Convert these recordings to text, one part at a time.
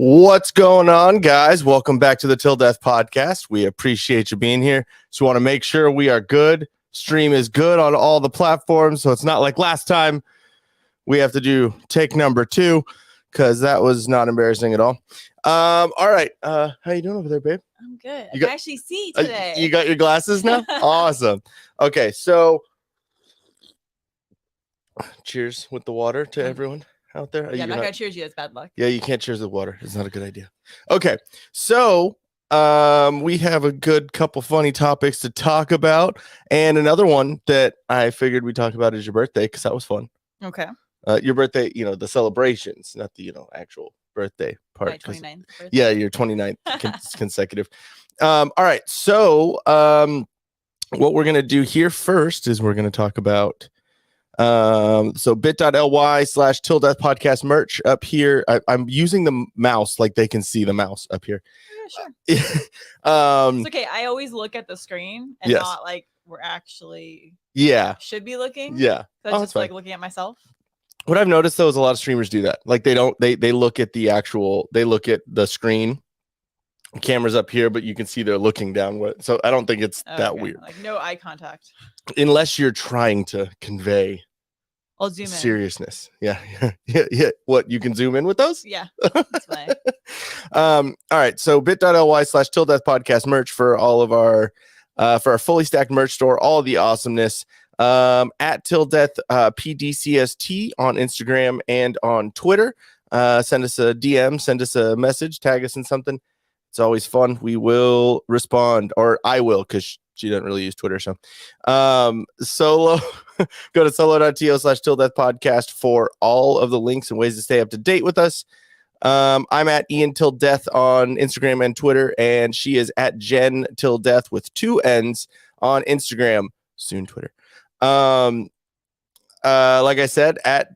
What's going on, guys? Welcome back to the Till Death podcast. We appreciate you being here. So, want to make sure we are good. Stream is good on all the platforms, so it's not like last time we have to do take number 2 because that was not embarrassing at all. All right, how you doing over there, babe? I'm good. I can actually see today. You got your glasses now? Awesome. Okay, so cheers with the water to everyone out there. Yeah, I'm not gonna cheers you. It's bad luck. Yeah, you can't cheers with water. It's not a good idea. Okay, so we have a good couple funny topics to talk about, and another one that I figured we'd talk about is your birthday because that was fun. Okay. Your birthday, the celebrations, not the actual birthday part. My 29th birthday. Yeah, your 29th consecutive. All right, so what we're gonna do here first is we're gonna talk about. So bit.ly/Till Death podcast merch up here. I'm using the mouse like they can see the mouse up here. Yeah, sure. It's okay. I always look at the screen and not like we're actually should be looking. Yeah. So it's just like looking at myself. What I've noticed though is a lot of streamers do that. Like they look at they look at the screen. Camera's up here, but you can see they're looking downward. So I don't think it's that weird. Like no eye contact. Unless you're trying to convey I'll zoom in. Seriousness. Yeah. What, you can zoom in with those? Yeah. That's fine. All right. So bit.ly/Till Death podcast merch for all of our for our fully stacked merch store, all of the awesomeness. At Till Death PDCST on Instagram and on Twitter. Send us a DM, send us a message, tag us in something. It's always fun. We will respond, or I will, because she doesn't really use Twitter. So solo, go to solo.to/Till Death podcast for all of the links and ways to stay up to date with us. I'm at Ian Till Death on Instagram and Twitter, and she is at Jen Till Death with 2 N's on Instagram, soon Twitter. Like I said, at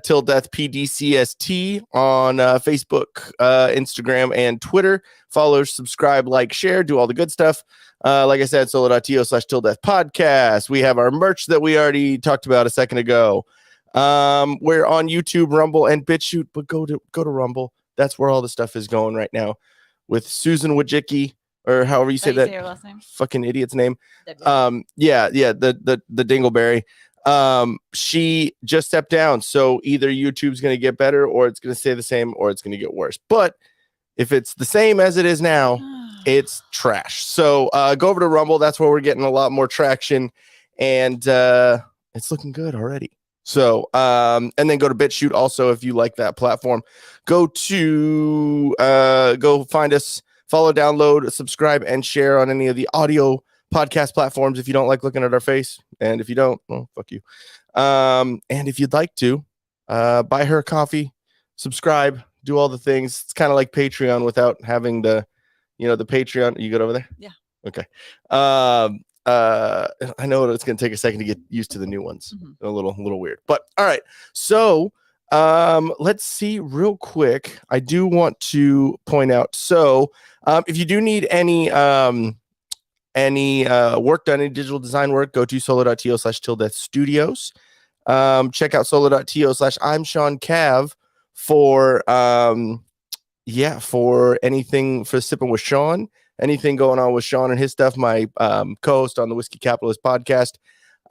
Till Death PDCST on Facebook, Instagram, and Twitter. Follow, subscribe, like, share, do all the good stuff. Like I said, solo.to/Till Death podcast. We have our merch that we already talked about a second ago. We're on YouTube, Rumble, and BitChute, but go to Rumble. That's where all the stuff is going right now with Susan Wojcicki, or however you say that. Say her last name? Fucking idiot's name. The Dingleberry. She just stepped down, so either YouTube's going to get better, or it's going to stay the same, or it's going to get worse. But if it's the same as it is now, it's trash. So go over to Rumble. That's where we're getting a lot more traction, and it's looking good already. So and then go to BitChute also if you like that platform. Go find us, follow, download, subscribe, and share on any of the audio podcast platforms if you don't like looking at our face. And if you don't, well, fuck you. And if you'd like to, buy her a coffee, subscribe, do all the things. It's kind of like Patreon without having the Patreon. You good over there? Yeah. Okay. I know it's going to take a second to get used to the new ones. A little weird, but all right. So let's see real quick. I do want to point out. So if you do need any work done, any digital design work, go to solo.to/Till Death Studios. Check out solo.to/I'm Sean Cav for anything for Sipping with Sean, anything going on with Sean and his stuff. My co-host on the Whiskey Capitalist podcast.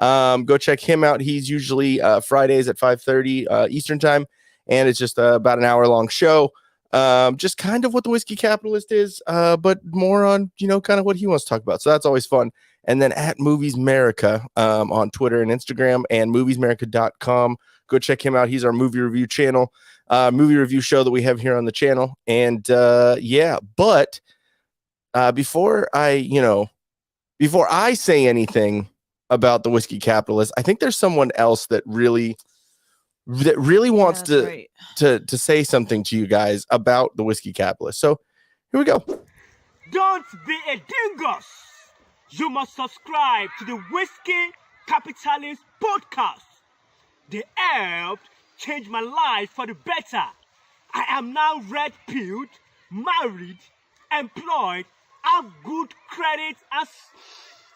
Go check him out. He's usually Fridays at 5:30 Eastern time, and it's just about an hour long show. Just kind of what the Whiskey Capitalist is, but more on, kind of what he wants to talk about. So that's always fun. And then at Movies America on Twitter and Instagram, and moviesmerica.com. Go check him out. He's our movie review channel, movie review show that we have here on the channel. And but before I say anything about the Whiskey Capitalist, I think there's someone else that really wants to say something to you guys about the Whiskey Capitalist. So here we go. Don't be a dingus. You must subscribe to the Whiskey Capitalist podcast. They helped change my life for the better. I am now red-pilled, married, employed, have good credit, and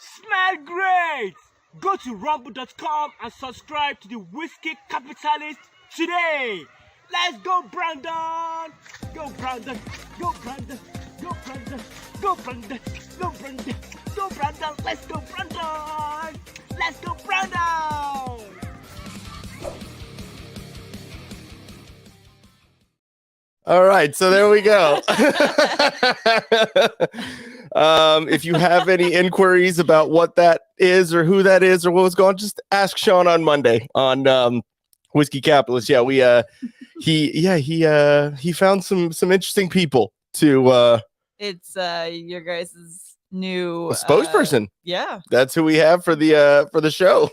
smell great. Go to rumble.com and subscribe to the Whiskey Capitalist today. Let's go, Brandon. Go, Brandon. Go, Brandon. Go, Brandon. Go, Brandon. Go, Brandon. Go, Brandon. Let's go, Brandon. Let's go, Brandon. All right, so there we go. If you have any inquiries about what that is or who that is or what was going on, just ask Sean on Monday on Whiskey Capitalist. Yeah, he found some interesting people to it's your guys' new spokesperson. Yeah. That's who we have for the show.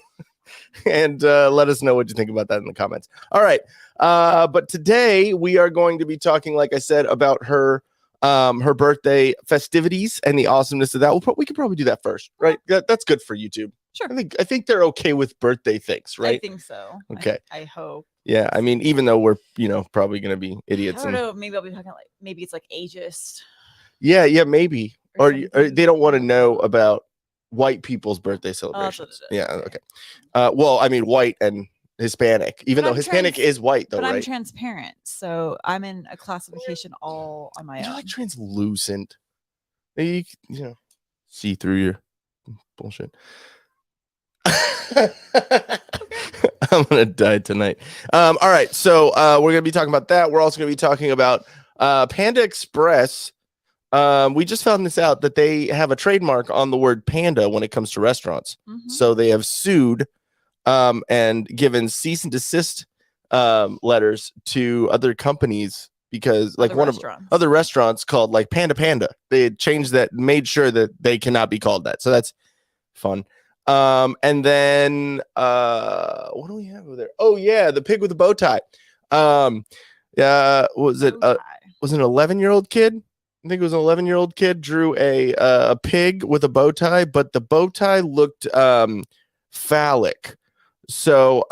And let us know what you think about that in the comments. All right. But today we are going to be talking, like I said, about her birthday festivities and the awesomeness of that. We could probably do that first, right? That's good for YouTube. Sure. I think they're okay with birthday things, right? I think so. Okay. I hope. Yeah. I mean, even though we're, probably going to be idiots. I don't know. Maybe I'll be talking like, maybe it's like ageist. Yeah, maybe. Or they don't want to know about white people's birthday celebrations. Yeah. Okay. Well, I mean, white and Hispanic, even though Hispanic is white, though, but right? I'm transparent, so I'm in a classification all on my own. You're like translucent. You see through your bullshit. I'm gonna die tonight. All right, so we're gonna be talking about that. We're also gonna be talking about Panda Express. We just found this out that they have a trademark on the word panda when it comes to restaurants. Mm-hmm. So they have sued and given cease and desist letters to other companies because like other restaurants called like Panda. They had changed that, made sure that they cannot be called that. So that's fun. And then what do we have over there? Oh yeah, the pig with the bow tie. Was it an 11-year-old kid? I think it was an 11-year-old kid drew a pig with a bow tie, but the bow tie looked phallic. So,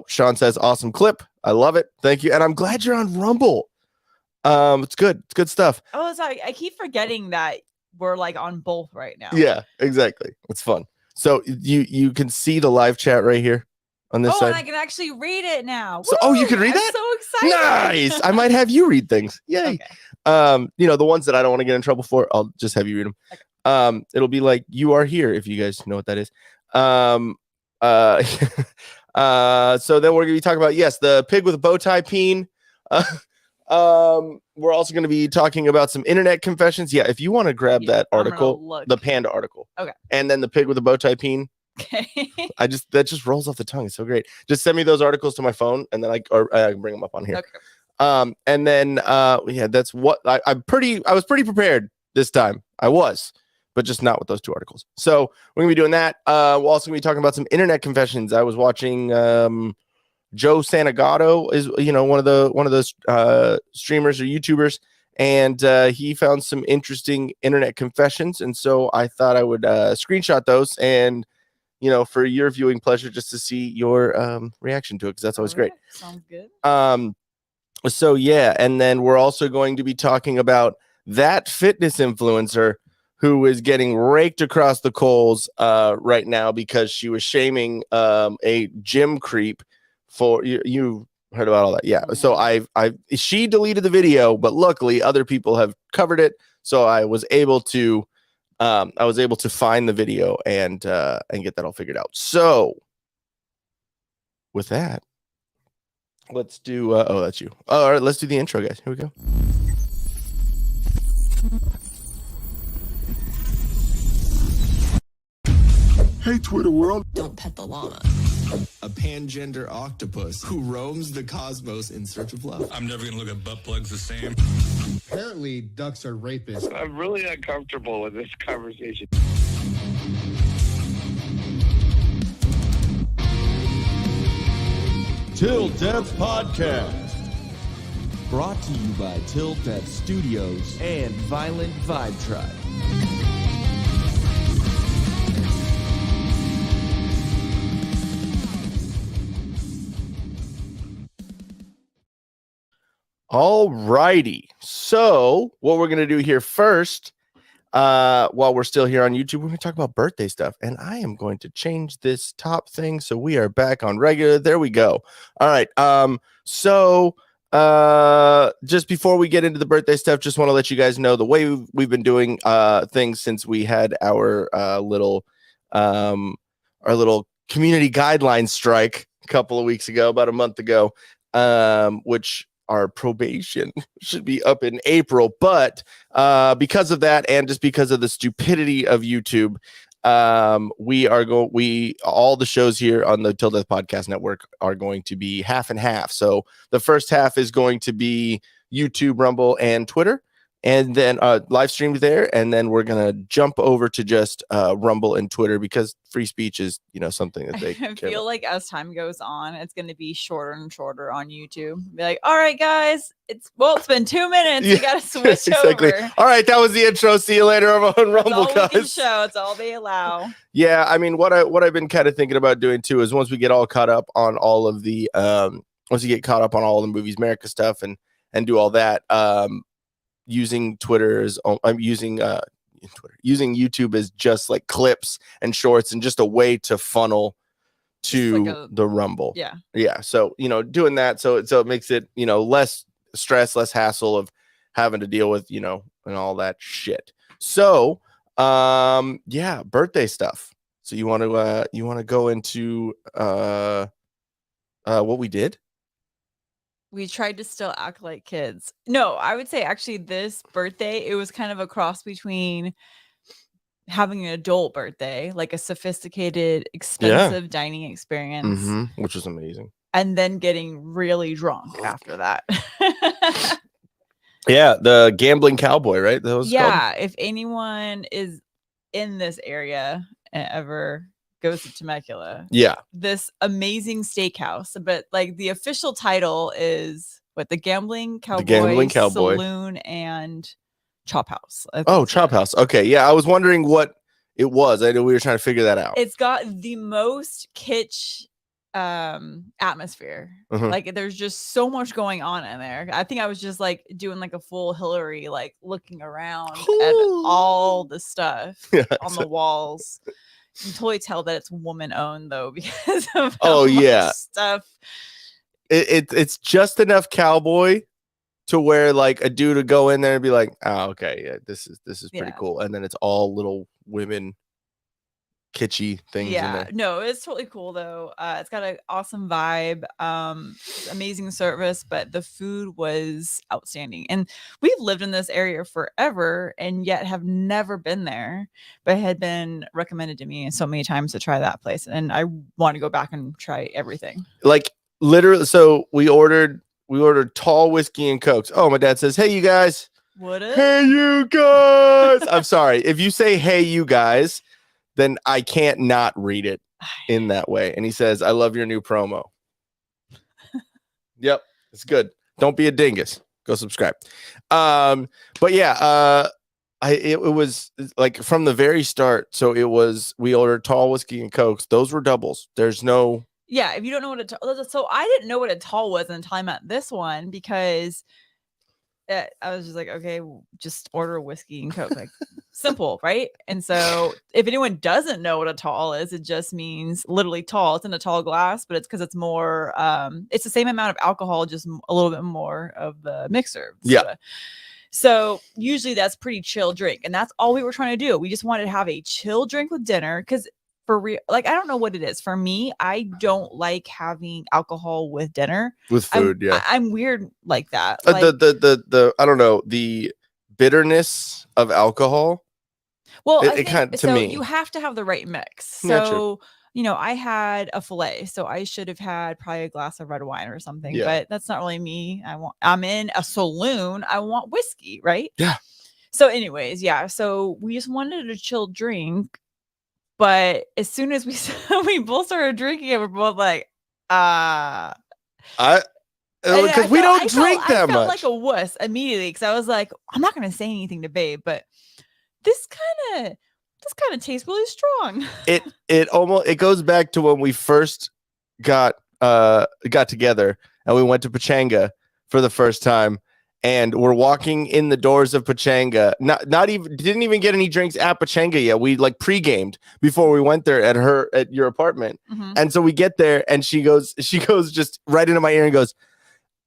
Sean says, awesome clip. I love it. Thank you. And I'm glad you're on Rumble. It's good. It's good stuff. Oh, sorry. I keep forgetting that we're like on both right now. Yeah, exactly. It's fun. So you can see the live chat right here on this side. And I can actually read it now. So, you can read that? I'm so excited. Nice. I might have you read things. Yay. Okay. The ones that I don't want to get in trouble for, I'll just have you read them. Okay. It'll be like "You Are Here" if you guys know what that is. So then we're gonna be talking about the pig with a bow tie, Peen. We're also going to be talking about some internet confessions. Yeah, if you want to grab that article, the panda article, okay, and then the pig with the bow tie, Peen. Okay. That just rolls off the tongue. It's so great. Just send me those articles to my phone, and then I can bring them up on here. Okay. And then that's what I was pretty prepared this time. I was, but just not with those two articles. So we're gonna be doing that. We're also gonna be talking about some internet confessions. I was watching Joe Santagato is one of those streamers or YouTubers, and he found some interesting internet confessions, and so I thought I would screenshot those and for your viewing pleasure, just to see your reaction to it, because that's always great. Sounds good. So yeah, and then we're also going to be talking about that fitness influencer who is getting raked across the coals right now because she was shaming a gym creep. For you heard about all that. Yeah. So she deleted the video, but luckily other people have covered it. So I was able to find the video and get that all figured out. So with that, let's do that's you. All right, let's do the intro, guys. Here we go. Hey, Twitter world. Don't pet the llama. A pangender octopus who roams the cosmos in search of love. I'm never going to look at butt plugs the same. Apparently, ducks are rapists. I'm really uncomfortable with this conversation. Till Death Podcast. Brought to you by Till Death Studios and Violent Vibe Tribe. All righty. So what we're going to do here first, while we're still here on YouTube, we're going to talk about birthday stuff. And I am going to change this top thing so we are back on regular. There we go. All right. So just before we get into the birthday stuff, just want to let you guys know the way we've been doing things since we had our little community guidelines strike a couple of weeks ago, about a month ago, which our probation should be up in April, but because of that and just because of the stupidity of YouTube, all the shows here on the Till Death Podcast Network are going to be half and half. So the first half is going to be YouTube, Rumble, and Twitter, and then live streams there, and then we're gonna jump over to just Rumble and Twitter because free speech is something that they I feel like as time goes on, it's gonna be shorter and shorter on YouTube. Be like, all right, guys, it's been 2 minutes. You gotta switch exactly. over. All right, that was the intro. See you later on Rumble, guys. We can show. It's all they allow. Yeah, I mean, what I've been kind of thinking about doing too is once we get all caught up on all of the the Movies America stuff and do all that, using using YouTube as just like clips and shorts and just a way to funnel to the Rumble. Yeah. So doing that so it makes it less stress, less hassle of having to deal with and all that shit. So birthday stuff. So you want to go into what we did? We tried to still act like kids. No, I would say actually this birthday, it was kind of a cross between having an adult birthday, like a sophisticated, expensive dining experience, which was amazing, and then getting really drunk after that. Yeah, the gambling cowboy, right? That was called. If anyone is in this area and ever goes to Temecula, this amazing steakhouse, but like the official title is the Gambling Cowboy Saloon and Chop House. Chop House. Okay, yeah, I was wondering what it was. I know we were trying to figure that out. It's got the most kitsch atmosphere. Like there's just so much going on in there. I think I was just like doing like a full Hillary, like looking around at all the stuff on the walls. You can totally tell that it's woman owned though because of much stuff. It's just enough cowboy to where like a dude would go in there and be like, oh, okay, yeah, this is pretty cool, and then it's all little women kitschy things. No, it's totally cool though. It's got an awesome vibe, amazing service, but the food was outstanding. And we've lived in this area forever and yet have never been there, but it had been recommended to me so many times to try that place, and I want to go back and try everything. Like literally, so we ordered tall whiskey and cokes. Oh, my dad says, hey you guys. What is? Hey you guys. I'm sorry if you say hey you guys, then I can't not read it in that way. And he says, I love your new promo. Yep, it's good. Don't be a dingus. Go subscribe. But yeah, it was like from the very start. So we ordered tall whiskey and cokes. Those were doubles. There's no. Yeah, if you don't know what so I didn't know what a tall was until I met this one because I was just like, okay, just order a whiskey and coke, like simple, right? And so if anyone doesn't know what a tall is, it just means literally tall. It's in a tall glass, but it's because it's more, it's the same amount of alcohol, just a little bit more of the mixer. Yeah. So usually that's pretty chill drink, and that's all we were trying to do. We just wanted to have a chill drink with dinner because. For real, like I don't know what it is. For me, I don't like having alcohol with dinner. With food, I'm weird like that. Like, the I don't know, the bitterness of alcohol. Well, it kind of to me, you have to have the right mix. So I had a fillet, so I should have had probably a glass of red wine or something. Yeah. But that's not really me. I'm in a saloon. I want whiskey, right? Yeah. So, anyways, so we just wanted a chill drink. But as soon as we both started drinking it, we're both like, because we don't drink that much. I felt like a wuss immediately because I was like, I'm not gonna say anything to Babe, but this kind of tastes really strong. It goes back to when we first got together and we went to Pachanga for the first time. And we're walking in the doors of Pachanga. Didn't even get any drinks at Pachanga yet. We like pre-gamed before we went there at your apartment. And so we get there and she goes just right into my ear and goes,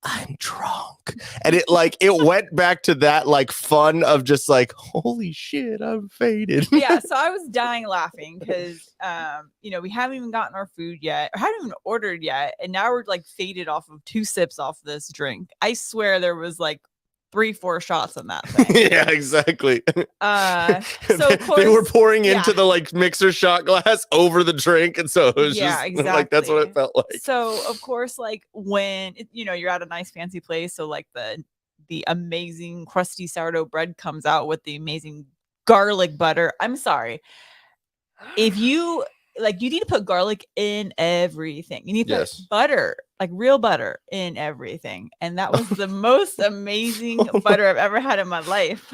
I'm drunk. And it went back to that like fun of just like, holy shit, I'm faded. Yeah, so I was dying laughing because we haven't even gotten our food yet, or haven't even ordered yet, and now we're like faded off of 2 sips off this drink. I swear there was like 3-4 shots in that thing. Yeah, exactly. So of course they were pouring into the like mixer shot glass over the drink, and so it was exactly. like that's what it felt like. So of course, like when you're at a nice fancy place, so like the amazing crusty sourdough bread comes out with the amazing garlic butter. I'm sorry, if you need to put garlic in everything. You need to put butter, like real butter, in everything. And that was the most amazing butter I've ever had in my life.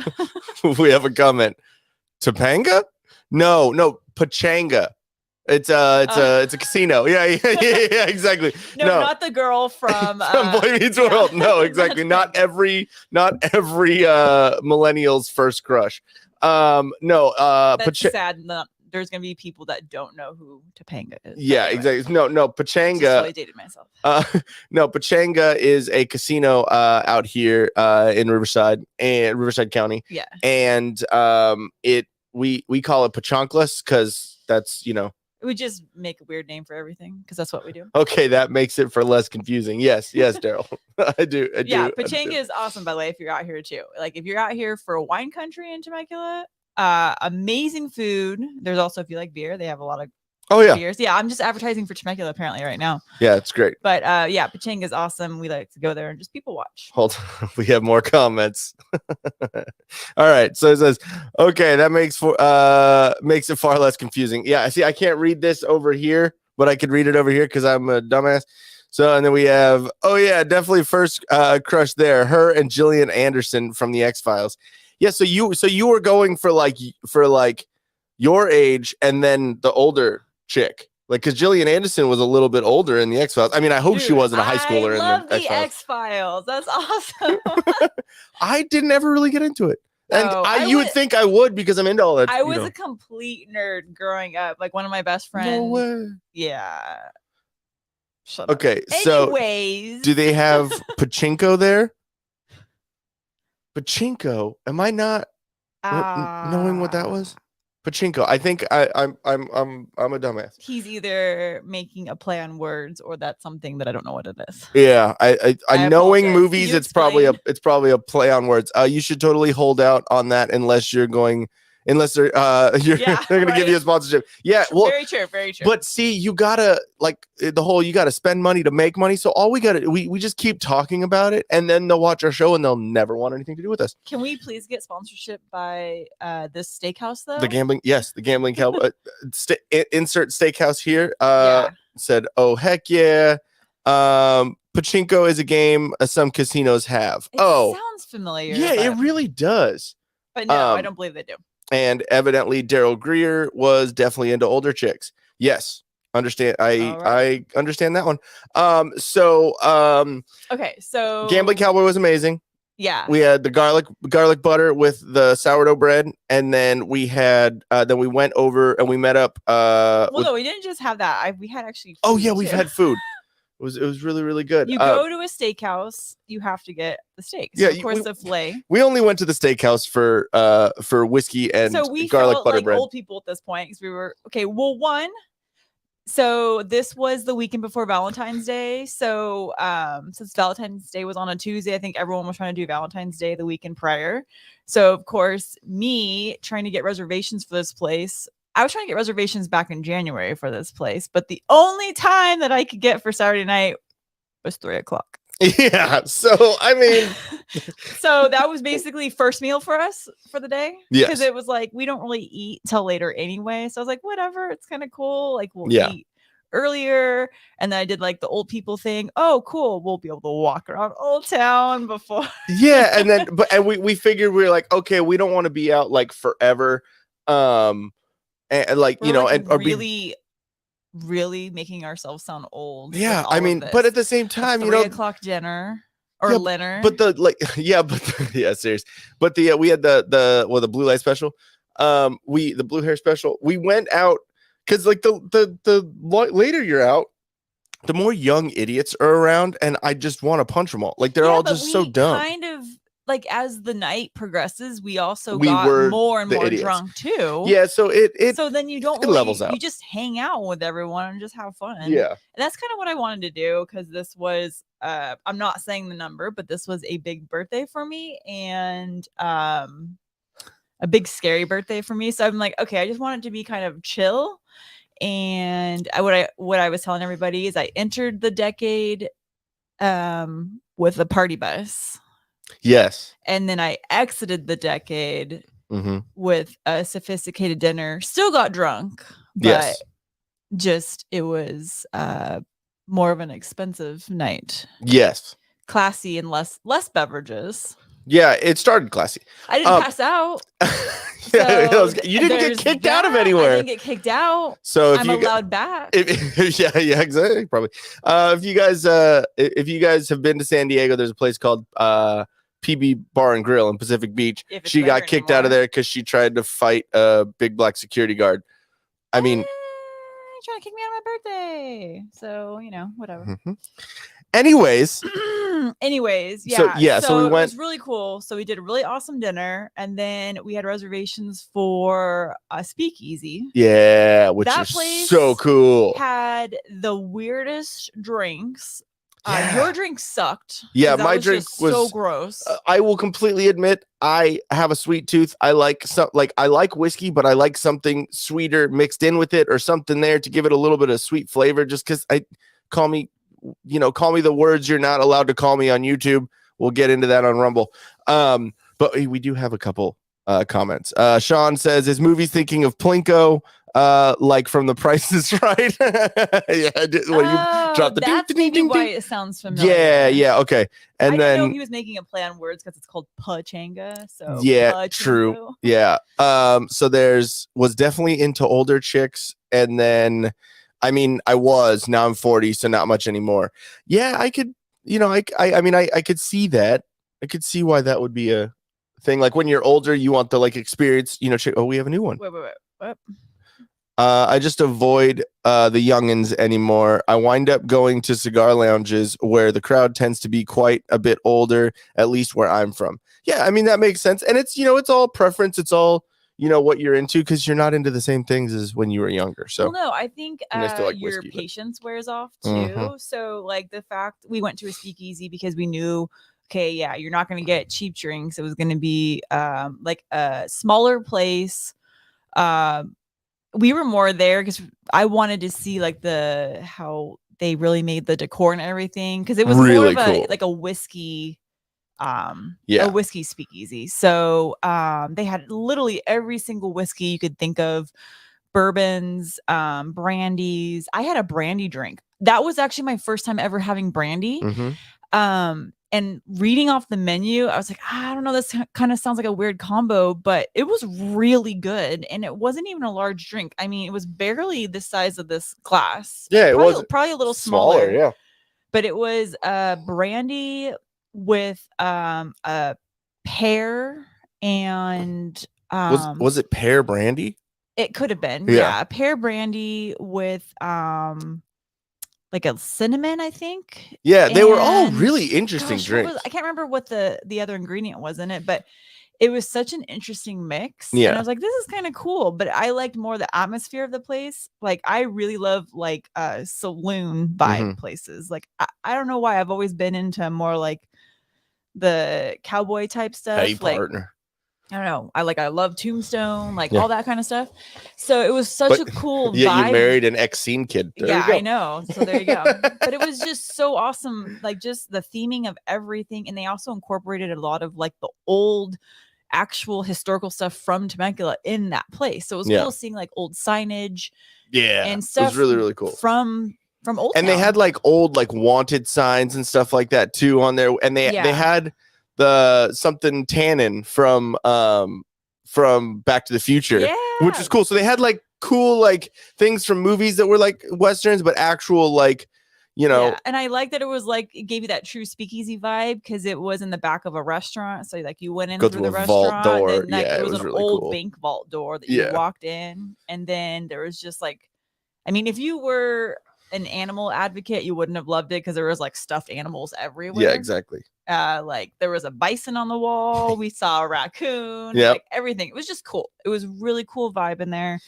We have a comment. Topanga? No, Pachanga. It's a casino. Yeah, exactly. No, not the girl from Boy Meets World. No, exactly. Not every millennial's first crush. That's sad. There's gonna be people that don't know who Topanga is. Yeah, exactly. No, Pachanga. Just I dated myself. No, Pachanga is a casino out here in Riverside County. Yeah, and we call it Pachonclas because that's we just make a weird name for everything because that's what we do. Okay, that makes it for less confusing. Yes, Daryl. I do. Yeah, Pachanga is awesome, by the way, if you're out here too. Like if you're out here for wine country in Temecula, amazing food. There's also, if you like beer, they have a lot of beers. Yeah, I'm just advertising for Temecula apparently right now. Yeah, it's great. But Pachanga is awesome. We like to go there and just people watch. Hold on. We have more comments. All right. So it says, okay, that makes it far less confusing. Yeah, see, I can't read this over here, but I could read it over here because I'm a dumbass. So, and then we have, definitely first crush there. Her and Gillian Anderson from the X-Files. Yeah, so you were going for your age and then the older chick, like because Gillian Anderson was a little bit older in the X-Files. I mean, I hope she wasn't a high schooler in the X-Files. That's awesome. I didn't ever really get into it, and you would think I would because I'm into all that. I was a complete nerd growing up. Like one of my best friends. No way. Yeah. Shut okay, up. So anyways, do they have pachinko there? Pachinko? Am I not knowing what that was? Pachinko. I think I'm a dumbass. He's either making a play on words or that's something that I don't know what it is. Yeah, I knowing movies, it's probably a play on words. You should totally hold out on that unless they're they're gonna give you a sponsorship. Yeah, well, very true. But see, you gotta you gotta spend money to make money. So all we just keep talking about it, and then they'll watch our show and they'll never want anything to do with us. Can we please get sponsorship by this steakhouse though? The gambling cowboy. Insert steakhouse here. Said, oh heck yeah. Pachinko is a game some casinos have. It sounds familiar. Yeah, it really does. But no, I don't believe they do. And evidently Daryl Greer was definitely into older chicks. Yes. Understand. I understand that one. Okay, so Gambling Cowboy was amazing. Yeah. We had the garlic butter with the sourdough bread, and then we had then we went over and we met up no, we didn't just have that. We had actually we've had food. It was really, really good. You go to a steakhouse, you have to get the steak. So of course, the filet. We only went to the steakhouse for whiskey and garlic butter bread. Old people at this point because we were okay. Well, so this was the weekend before Valentine's Day. So since Valentine's Day was on a Tuesday, I think everyone was trying to do Valentine's Day the weekend prior. So of course, me trying to get reservations for this place. I was trying to get reservations back in January for this place, but the only time that I could get for Saturday night was 3:00. Yeah. So, I mean, so that was basically first meal for us for the day. Yes. Because it was like, we don't really eat till later anyway. So I was like, whatever, it's kind of cool. Like we'll eat earlier. And then I did like the old people thing. Oh, cool. We'll be able to walk around Old Town before. Yeah. And then, we figured we were like, okay, we don't want to be out like forever. And like, really making ourselves sound old. Yeah, I mean, but at the same time, 3:00 dinner or dinner. But serious. But we had the blue light special. The blue hair special. We went out because like the later you're out, the more young idiots are around, and I just want to punch them all. Like they're all but just so we dumb. Kind of like as the night progresses, we also We got were more and the more idiots. drunk too. Yeah, so so then you don't it really, levels out. you just hang out with everyone and just have fun. Yeah. And that's kind of what I wanted to do, because this was I'm not saying the number, but this was a big birthday for me, and a big scary birthday for me. So I'm like, okay, I just want it to be kind of chill. And what I was telling everybody is I entered the decade with a party bus. Yes. And then I exited the decade Mm-hmm. with a sophisticated dinner. Still got drunk, but Yes. just it was more of an expensive night. Yes. Classy and less beverages. Yeah, it started classy. I didn't pass out. Yeah, So you didn't get kicked out of that. anywhere. I didn't get kicked out. So if I'm you allowed back. yeah, exactly, probably. If you guys have been to San Diego, there's a place called PB Bar and Grill in Pacific Beach. She got kicked out of there because she tried to fight a big black security guard. I mean, trying to kick me out of my birthday. So, whatever. Mm-hmm. Anyways, yeah. So we it went. was really cool. So we did a really awesome dinner, and then we had reservations for a speakeasy. Yeah, which That is place so cool. Had the weirdest drinks. Yeah. Your drink sucked. Yeah, that my was drink just was so gross. I will completely admit I have a sweet tooth. I like whiskey, but I like something sweeter mixed in with it, or something there to give it a little bit of sweet flavor. Just because call me the words you're not allowed to call me on YouTube. We'll get into that on Rumble. But we do have a couple comments. Sean says, "Is movies thinking of Plinko? Like from The Price is Right?" Yeah, you dropped the that's maybe why it sounds familiar. Yeah, okay. And I then didn't know he was making a play on words because it's called pachanga. So yeah, true. Yeah. So was definitely into older chicks, and then I mean now I'm 40, so not much anymore. Yeah, I could, I could see that. I could see why that would be a thing. Like when you're older, you want the experience, chick. Oh, we have a new one. Wait. What? I just avoid the youngins anymore. I wind up going to cigar lounges where the crowd tends to be quite a bit older, at least where I'm from. Yeah, I mean, that makes sense. And it's, it's all preference. It's all, what you're into, because you're not into the same things as when you were younger. So, well, no, I think your whiskey, patience wears off too. Mm-hmm. So like the fact we went to a speakeasy because we knew, okay, yeah, you're not going to get cheap drinks. It was going to be like a smaller place. We were more there because I wanted to see like how they really made the decor and everything, because it was really more of cool. a whiskey a whiskey speakeasy. So they had literally every single whiskey you could think of, bourbons, brandies. I had a brandy drink. That was actually my first time ever having brandy. Mm-hmm. And reading off the menu, I was like, I don't know, this kind of sounds like a weird combo, but it was really good. And it wasn't even a large drink. I mean, it was barely the size of this glass. Yeah, it was probably a little smaller. Yeah. But it was brandy with a pear and was it pear brandy? It could have been. Yeah, pear brandy with like a cinnamon, I think. Yeah, they were all really interesting drinks. I can't remember what the other ingredient was in it, but it was such an interesting mix. Yeah. And I was like, this is kind of cool, but I liked more the atmosphere of the place. Like I really love like saloon vibe places. Like I don't know why I've always been into more like the cowboy type stuff. Hey, like, partner. I don't know. I love Tombstone, like all that kind of stuff. So it was such a cool vibe. Yeah, you married an ex-scene kid. There you go. I know. So there you go. But it was just so awesome. Like just the theming of everything. And they also incorporated a lot of like the old actual historical stuff from Temecula in that place. So it was cool seeing like old signage. Yeah. And stuff. It was really, really cool. From old And town. they had like old like wanted signs and stuff like that too on there. And they had the something tannin from Back to the Future, which was cool. So they had like cool like things from movies that were like westerns, but actual like, and I like that it was like it gave you that true speakeasy vibe because it was in the back of a restaurant. So like you went in through the restaurant, door. And then, It was an really old cool. bank vault door that you walked in, and then there was just like, I mean, if you were an animal advocate, you wouldn't have loved it because there was like stuffed animals everywhere. Yeah, exactly. Like there was a bison on the wall. We saw a raccoon. Yep. Like everything. It was just cool. It was really cool vibe in there.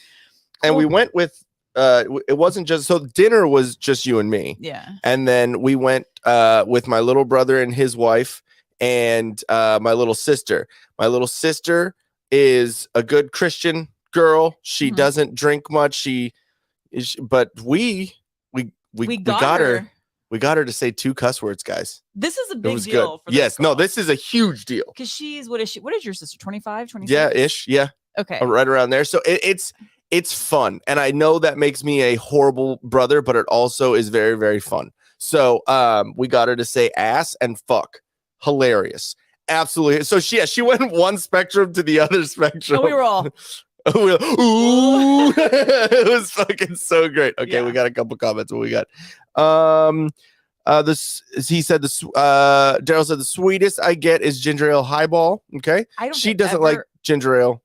And we Cool. went with it wasn't just so dinner was just you and me. Yeah. And then we went with my little brother and his wife and my little sister. My little sister is a good Christian girl. She Mhm. doesn't drink much. She is, but we got her. We got her to say 2 cuss words, guys. This is a It big was deal. good. Yes, no, this is a huge deal. Because she's what is she? What is your sister? 25, 26? Yeah, ish. Yeah. Okay. Right around there. So it's fun. And I know that makes me a horrible brother, but it also is very, very fun. So we got her to say ass and fuck. Hilarious. Absolutely. So she went one spectrum to the other spectrum. Oh, we were all. Ooh. It was fucking so great. Okay, Yeah. we got a couple comments. What we got? This he said Daryl said the sweetest I get is ginger ale highball. Okay. I don't She think doesn't ever- like ginger ale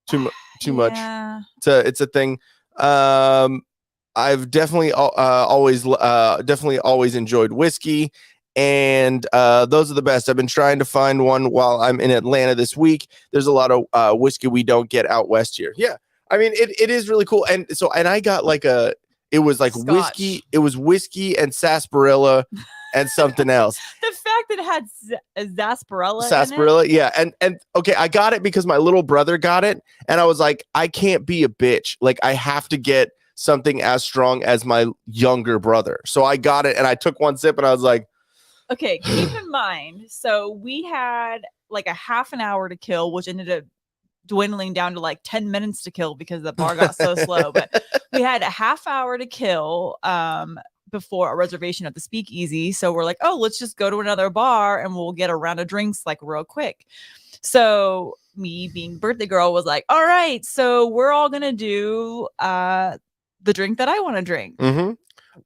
too much. Yeah. It's a thing. I've definitely always enjoyed whiskey, and those are the best. I've been trying to find one while I'm in Atlanta this week. There's a lot of whiskey we don't get out west here. Yeah, I mean it is really cool. And I got like it was like Scotch. whiskey. It was whiskey and sarsaparilla and something else. The fact that it had sarsaparilla. Sarsaparilla, yeah, and okay, I got it because my little brother got it, and I was like, I can't be a bitch. Like I have to get something as strong as my younger brother. So I got it, and I took one sip, and I was like, Okay, keep in mind. So we had like a half an hour to kill, which ended up dwindling down to like 10 minutes to kill because the bar got so slow. But we had a half hour to kill before our reservation at the Speakeasy. So we're like, oh, let's just go to another bar and we'll get a round of drinks like real quick. So me being birthday girl was like, all right, so we're all gonna do the drink that I want to drink.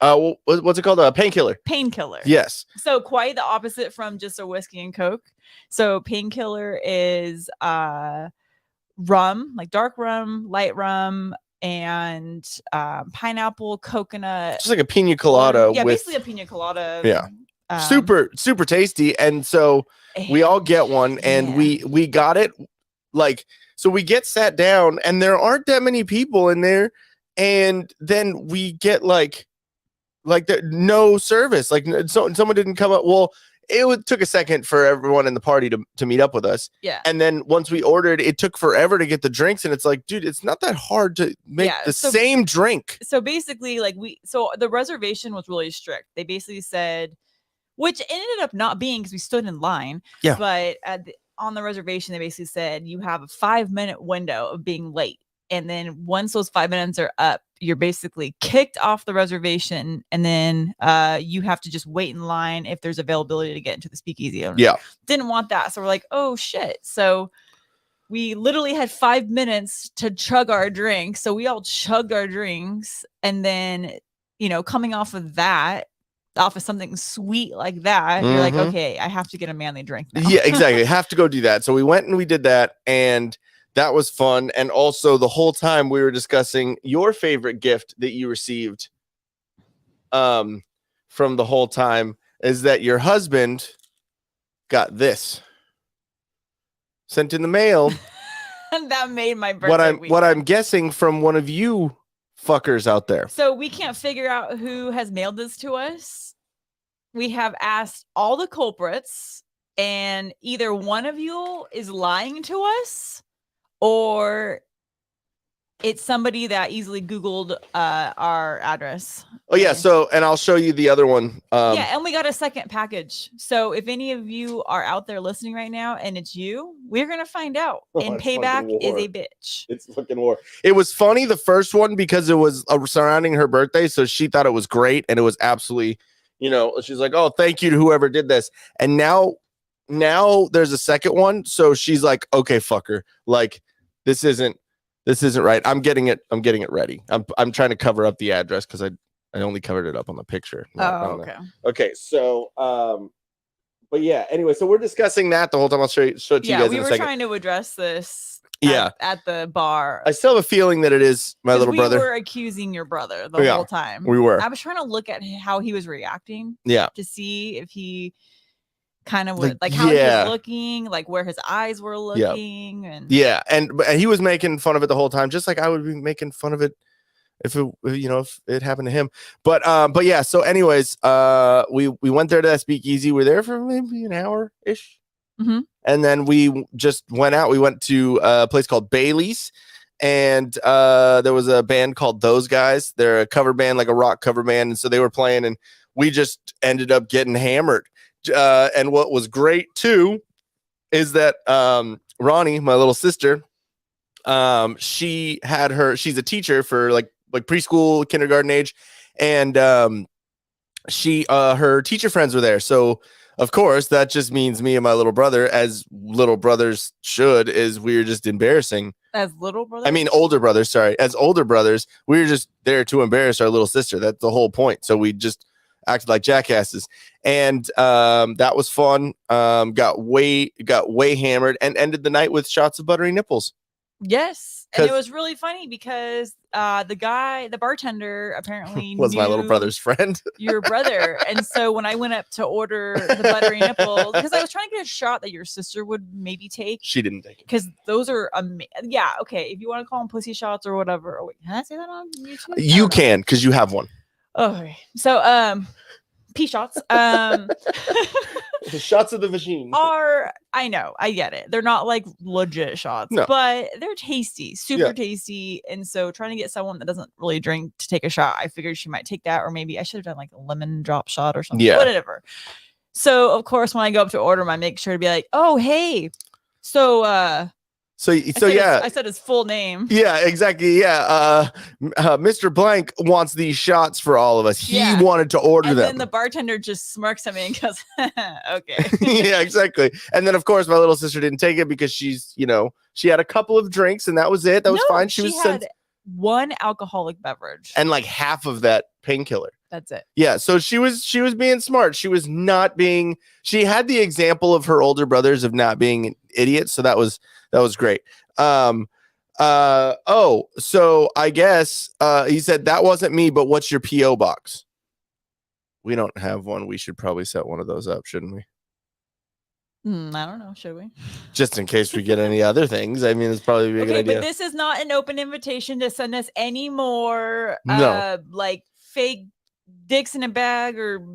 what's it called? A painkiller. Painkiller. Yes. So quite the opposite from just a whiskey and Coke. So painkiller is rum, like dark rum, light rum, and pineapple, coconut. Just like a pina colada. Yeah, with, basically a pina colada. Yeah. Super tasty. And so we all get one, and Yeah. we got it. Like, so we get sat down, and there aren't that many people in there, and then we get like no service. Like someone didn't come up. Well, took a second for everyone in the party to meet up with us. Yeah. And then once we ordered, it took forever to get the drinks. And it's like, dude, it's not that hard to make the same drink. So basically, like so the reservation was really strict. They basically said, which ended up not being because we stood in line. Yeah. But on the reservation, they basically said you have a 5-minute window of being late. And then once those 5 minutes are up, you're basically kicked off the reservation, and then you have to just wait in line if there's availability to get into the Speakeasy. Yeah. Didn't want that. So we're like, oh shit. So we literally had 5 minutes to chug our drinks. So we all chugged our drinks, and then, coming off of that, off of something sweet like that, you're like, okay, I have to get a manly drink now. Yeah, exactly. Have to go do that. So we went and we did that, and that was fun. And also the whole time we were discussing your favorite gift that you received from the whole time is that your husband got this sent in the mail. And that made my birthday what I'm guessing from one of you fuckers out there. So we can't figure out who has mailed this to us. We have asked all the culprits, and either one of you is lying to us, or it's somebody that easily Googled our address. Oh yeah, so and I'll show you the other one. Yeah, and we got a second package. So if any of you are out there listening right now and it's you, we're gonna find out. And it's payback fucking is war. a bitch. It's fucking war. It was funny the first one because it was surrounding her birthday, so she thought it was great, and it was absolutely, she's like, "Oh, thank you to whoever did this." And now there's a second one, so she's like, "Okay, fucker, like this isn't right. I'm getting it ready. I'm trying to cover up the address because I only covered it up on the picture. Okay. Okay, so but yeah, anyway, so we're discussing that the whole time. I'll show it to you guys We in a were second. trying to address this. Yeah. At the bar. I still have a feeling that it is my little brother. We were accusing your brother the whole time. We were. I was trying to look at how he was reacting. Yeah. To see if he kind of would like how he was looking, like where his eyes were looking, and and he was making fun of it the whole time, just like I would be making fun of it if it happened to him. But yeah. So, anyways, we went there to that speakeasy. We're there for maybe an hour ish, and then we just went out. We went to a place called Bailey's, and there was a band called Those Guys. They're a cover band, like a rock cover band, and so they were playing, and we just ended up getting hammered. And what was great too is that Ronnie, my little sister, she's a teacher for like preschool, kindergarten age, and her teacher friends were there. So of course that just means me and my little brother, as little brothers should, is we were just embarrassing. As little brothers? I mean older brothers, sorry. As older brothers, we were just there to embarrass our little sister. That's the whole point. So we just acted like jackasses, and that was fun. Got way hammered and ended the night with shots of buttery nipples. Yes, and it was really funny because the bartender apparently was my little brother's friend. Your brother, and so when I went up to order the buttery nipple, because I was trying to get a shot that your sister would maybe take, she didn't take it because those are yeah, okay, if you want to call them pussy shots or whatever. Oh, wait, can I say that on YouTube? You can, because you have one. Okay, so pee shots. The shots of the machine I know, I get it. They're not like legit shots, no, but they're tasty, super tasty. And so trying to get someone that doesn't really drink to take a shot, I figured she might take that, or maybe I should have done like a lemon drop shot or something. Yeah, whatever. So of course, when I go up to order them, I make sure to be like, oh hey, So yeah, I said his full name. Yeah, exactly. Yeah, Mr. Blank wants these shots for all of us. He wanted to order them. And then the bartender just smirks at me and goes, "Okay." Yeah, exactly. And then of course my little sister didn't take it because she had a couple of drinks and that was it. That was fine. She had one alcoholic beverage and like half of that painkiller. That's it. Yeah, so she was being smart. She was not being. She had the example of her older brothers of not being idiots. So that was great. So I guess he said that wasn't me, but what's your PO box? We don't have one. We should probably set one of those up, shouldn't we? I don't know. Should we? Just in case we get any other things. I mean, it's probably a good idea. But this is not an open invitation to send us any more like fake dicks in a bag or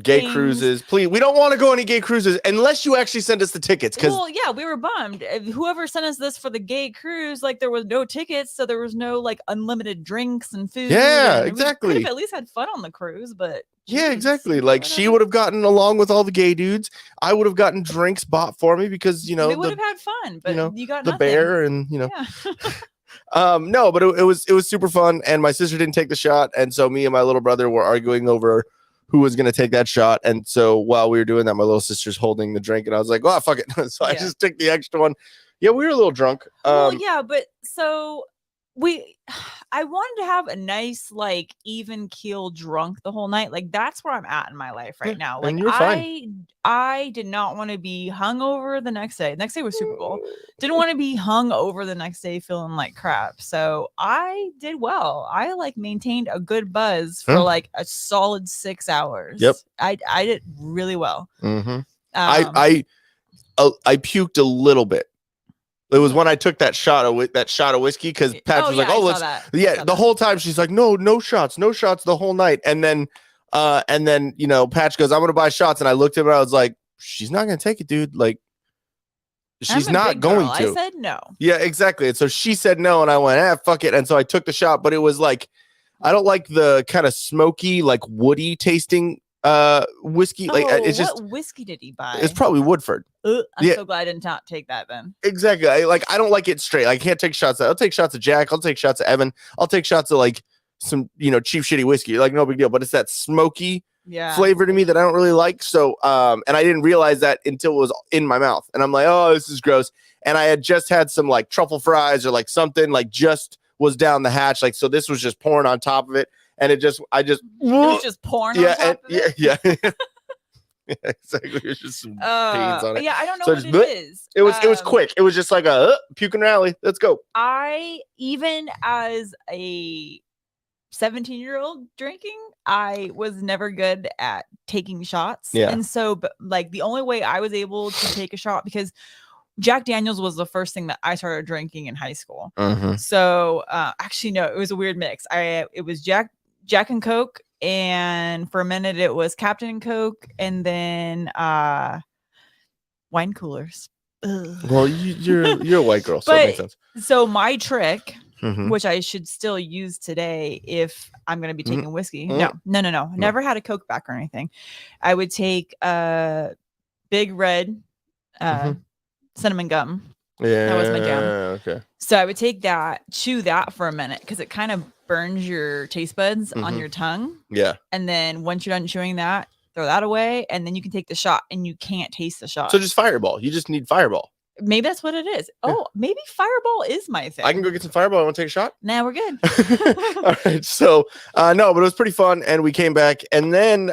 gay cruises. Please, we don't want to go on any gay cruises unless you actually send us the tickets. Well, yeah, we were bummed. Whoever sent us this for the gay cruise, like there was no tickets, so there was no like unlimited drinks and food. Yeah, and exactly. We could have at least had fun on the cruise, but yeah, exactly. Like she would have gotten along with all the gay dudes. I would have gotten drinks bought for me because we would have had fun. But you got the nothing. bear and Yeah. No, but it was super fun, and my sister didn't take the shot, and so me and my little brother were arguing over who was going to take that shot. And so while we were doing that, my little sister's holding the drink, and I was like, "Oh, fuck it!" So I just took the extra one. Yeah, we were a little drunk. Well, yeah, but so I wanted to have a nice, like, even keel drunk the whole night. Like that's where I'm at in my life right now. Like I did not want to be hungover the next day. The next day was Super Bowl. Didn't want to be hungover the next day feeling like crap. So I did well. I like maintained a good buzz for like a solid 6 hours. Yep. I did really well. Mm-hmm. I puked a little bit. It was when I took that shot of whiskey because Pat was like, "Oh, let's." The whole time she's like, "No shots the whole night." And then Patch goes, "I'm gonna buy shots," and I looked at her. I was like, "She's not gonna take it, dude. Like, she's not going to." I said no. Yeah, exactly. And so she said no, and I went, fuck it. And so I took the shot, but it was like, I don't like the kind of smoky, like woody tasting whiskey. Like it's just. What whiskey did he buy? It's probably Woodford. I'm so glad I did not take that then. Exactly. I don't like it straight. I can't take shots. I'll take shots of Jack. I'll take shots of Evan. I'll take shots of like some, cheap shitty whiskey. Like no big deal. But it's that smoky flavor to me that I don't really like. So, and I didn't realize that until it was in my mouth. And I'm like, oh, this is gross. And I had just had some like truffle fries or like something like just was down the hatch. Like, so this was just pouring on top of it. And it was just pouring on top of it? Yeah. Yeah, exactly. It's just some pains on it. Yeah, I don't know So what just it is. It was quick. It was just like a puke and rally. Let's go. I, even as a 17-year-old drinking, I was never good at taking shots. Yeah. And so, but like the only way I was able to take a shot, because Jack Daniels was the first thing that I started drinking in high school. So actually, no, it was a weird mix. It was Jack and Coke, and for a minute it was Captain and Coke, and then wine coolers. Ugh. Well, you're a white girl, so it makes sense. So my trick, Mhm. which I should still use today if I'm going to be taking whiskey. Mhm. No. Never had a Coke back or anything. I would take a big red cinnamon gum. Yeah, That was my jam. Okay. So I would take that, chew that for a minute, because it kind of burns your taste buds on your tongue. Yeah. And then once you're done chewing that, throw that away, and then you can take the shot, and you can't taste the shot. So just Fireball. You just need Fireball. Maybe that's what it is. Yeah. Oh, maybe Fireball is my thing. I can go get some Fireball. I want to take a shot. Now we're good. All right. So no, but it was pretty fun, and we came back, and then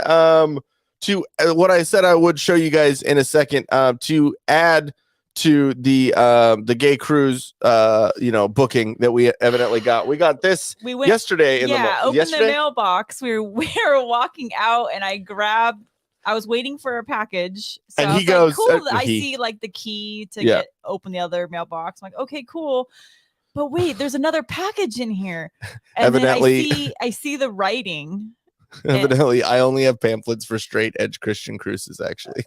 to what I said I would show you guys in a second, to add to the gay cruise booking that we evidently got. We got this yesterday in opened the mailbox. We were walking out, and I was waiting for a package. So and I he was goes, like, cool. I see like the key to open the other mailbox. I'm like, okay, cool. But wait, there's another package in here. And Evidently, then I see the writing. Evidently, I only have pamphlets for straight edge Christian cruises. Actually,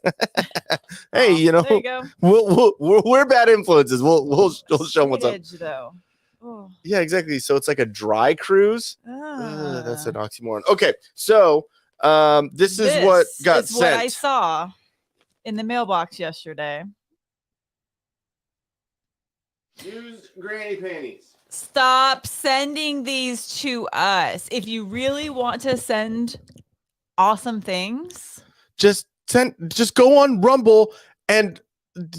hey, there you go. we're bad influences. We'll show them what's up. Edge, though. Oh. Yeah, exactly. So it's like a dry cruise. That's an oxymoron. Okay, so this is what got sent. What I saw in the mailbox yesterday. Use granny panties. Stop sending these to us. If you really want to send awesome things, just go on Rumble and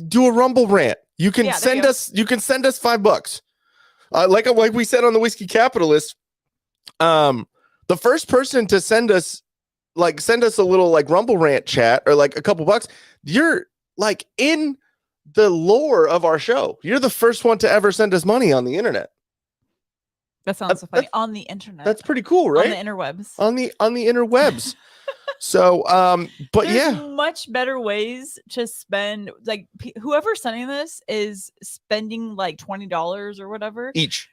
do a Rumble rant. You can send us $5. Like we said on the Whiskey Capitalist, the first person to send us a little like Rumble rant chat or like a couple bucks, you're like in the lore of our show. You're the first one to ever send us money on the internet. That sounds so funny. On the internet. That's pretty cool, right? On the interwebs. On the interwebs. So, but there's much better ways to spend. Like whoever's sending this is spending like $20 or whatever each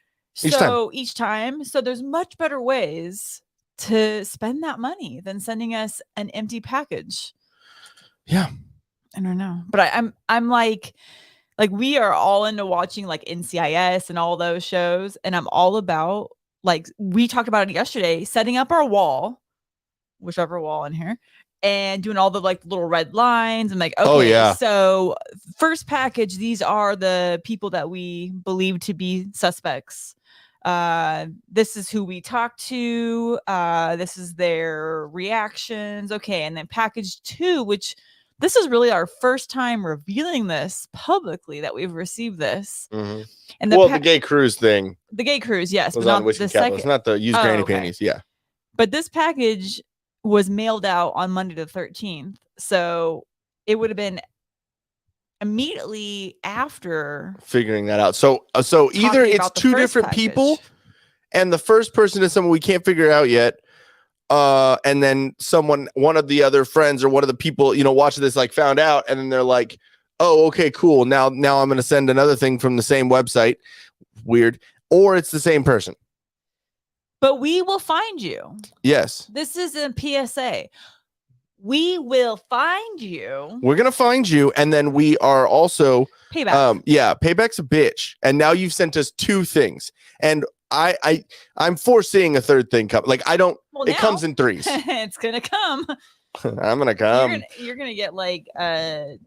time. So there's much better ways to spend that money than sending us an empty package. Yeah, I don't know, but I'm like we are all into watching like NCIS and all those shows, and I'm all about, like we talked about it yesterday, setting up our wall, whichever wall in here, and doing all the like little red lines and like, okay, so first package, these are the people that we believe to be suspects. This is who we talked to. This is their reactions. Okay, and then package 2, which this is really our first time revealing this publicly, that we've received this. Mm-hmm. And the gay cruise thing. The gay cruise, yes. Was but on not the second. It's not the use granny panties. Yeah. But this package was mailed out on Monday the 13th. So it would have been immediately after figuring that out. So either it's two different people, and the first person is someone we can't figure out yet. And then one of the other friends or one of the people, watching this, like found out, and then they're like, oh, okay, cool. Now I'm going to send another thing from the same website. Weird. Or it's the same person. But we will find you. Yes. This is a PSA. We will find you. We're going to find you. And then we are also payback. Payback's a bitch. And now you've sent us 2 things. And I'm foreseeing a third thing come. Like I don't. Well, it comes in 3s. It's gonna come. I'm gonna come. You're gonna get like the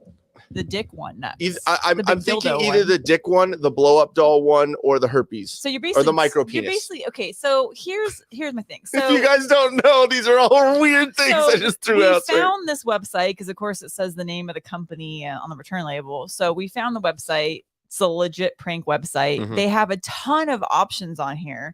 dick one next. I'm thinking either the dick one, the blow up doll one, or the herpes. So you're basically or the micro penis. You're basically okay. So here's my thing. So if you guys don't know, these are all weird things I just threw out there. We found this website because of course it says the name of the company on the return label. So we found the website. It's a legit prank website. Mm-hmm. They have a ton of options on here.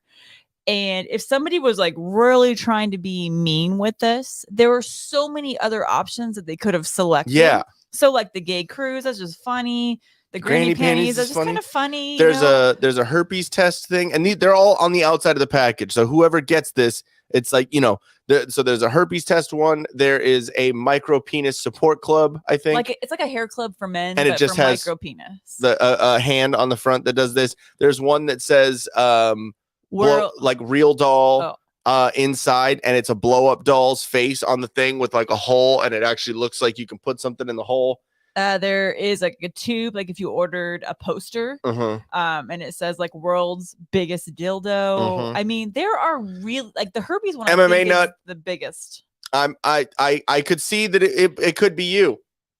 And if somebody was like really trying to be mean with this, there were so many other options that they could have selected. Yeah. So like the gay cruise, that's just funny. The granny panties, that's is just kind of funny. There's a herpes test thing, and they're all on the outside of the package. So whoever gets this, it's like, so there's a herpes test one. There is a micro penis support club, I think. Like it's like a hair club for men, and but it just for has micro penis. a hand on the front that does this. There's one that says like real doll inside, and it's a blow up doll's face on the thing with like a hole, and it actually looks like you can put something in the hole. There is like a tube, like if you ordered a poster, and it says like world's biggest dildo. I mean, there are really like the herpes one. MMA I think nut, is the biggest. I could see that it could be you.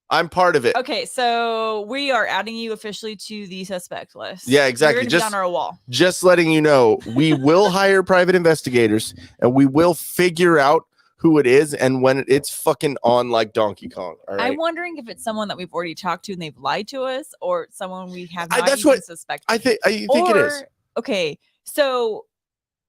I'm part of it. Okay, so we are adding you officially to the suspect list. Yeah, exactly. You're just on our wall. Just letting you know, we will hire private investigators, and we will figure out who it is and when it's fucking on like Donkey Kong. All right? I'm wondering if it's someone that we've already talked to and they've lied to us, or someone we have not that's even what suspected. I think it is. Okay, so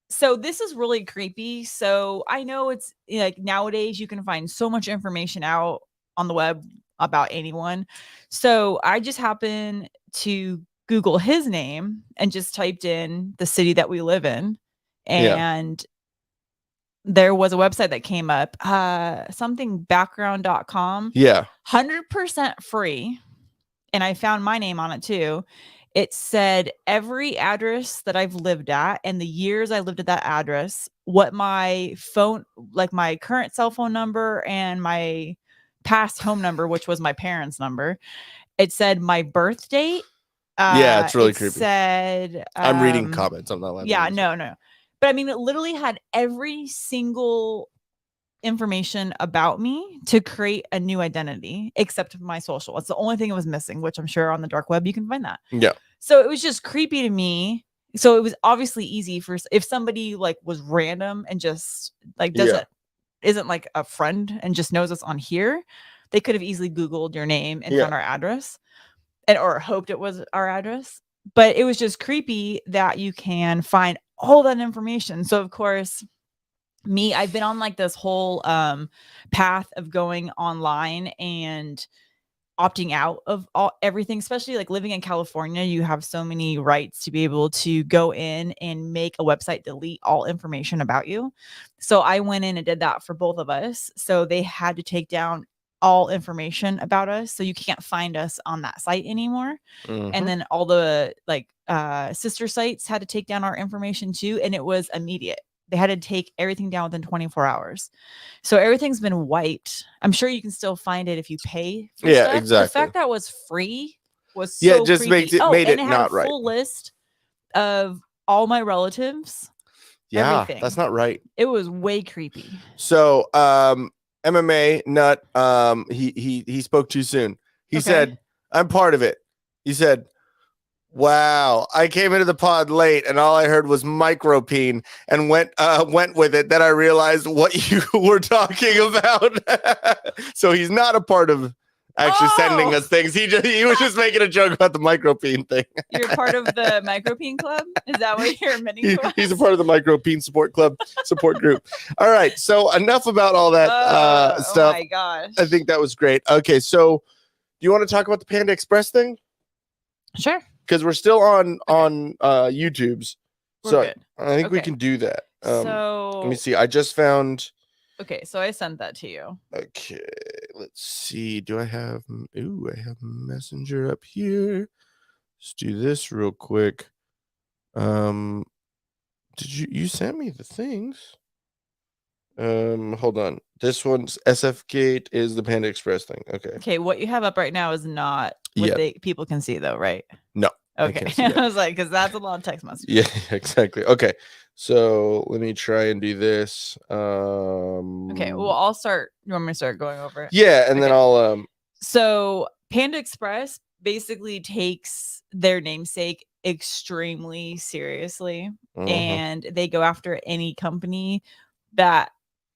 this is really creepy. So I know it's like nowadays you can find so much information out on the web about anyone. So I just happened to Google his name and just typed in the city that we live in, and there was a website that came up, something background.com. Yeah. 100% free. And I found my name on it too. It said every address that I've lived at and the years I lived at that address, what my phone, like my current cell phone number and my past home number, which was my parents' number. It said my birth date. Yeah, it's really creepy. Said I'm reading comments. I'm not allowed. Yeah, no. But I mean, it literally had every single information about me to create a new identity, except my social. It's the only thing it was missing, which I'm sure on the dark web you can find that. Yeah. So it was just creepy to me. So it was obviously easy for if somebody like was random and just like isn't like a friend and just knows us on here, they could have easily Googled your name and found our address, or hoped it was our address. But it was just creepy that you can find all that information. So of course, I've been on like this whole path of going online and opting out of everything, especially like living in California. You have so many rights to be able to go in and make a website delete all information about you. So I went in and did that for both of us. So they had to take down all information about us, so you can't find us on that site anymore. And then all the like sister sites had to take down our information too, and it was immediate. They had to take everything down within 24 hours. So everything's been wiped. I'm sure you can still find it if you pay for stuff. Exactly. The fact that it was free was so it just creepy. made it had not a right. full list of all my relatives. Yeah, everything. That's not right. It was way creepy. So MMA nut, he spoke too soon. He said, I'm part of it. He said, wow, I came into the pod late and all I heard was micro peen and went with it. Then I realized what you were talking about. So he's not a part of actually sending us things. He was just making a joke about the micro peen thing. You're part of the micro peen club? Is that what you're admitting to us? He's a part of the micro peen support club support group. All right, so enough about all that stuff. Oh my gosh. I think that was great. Okay, so do you want to talk about the Panda Express thing? Sure. Because we're still on YouTube's. So good. I think we can do that. So let me see. I just found. Okay, so I sent that to you. Okay, let's see. Do I have? Ooh, I have Messenger up here. Let's do this real quick. Did you sent me the things? Hold on. This one's SF Gate is the Panda Express thing. Okay. Okay, what you have up right now is not what people can see though, right? No. Okay. I was like, because that's a lot of text messages. Yeah, exactly. Okay. So let me try and do this. Okay, well, I'll start. You want me to start going over it? Yeah, and then I'll So Panda Express basically takes their namesake extremely seriously, and they go after any company that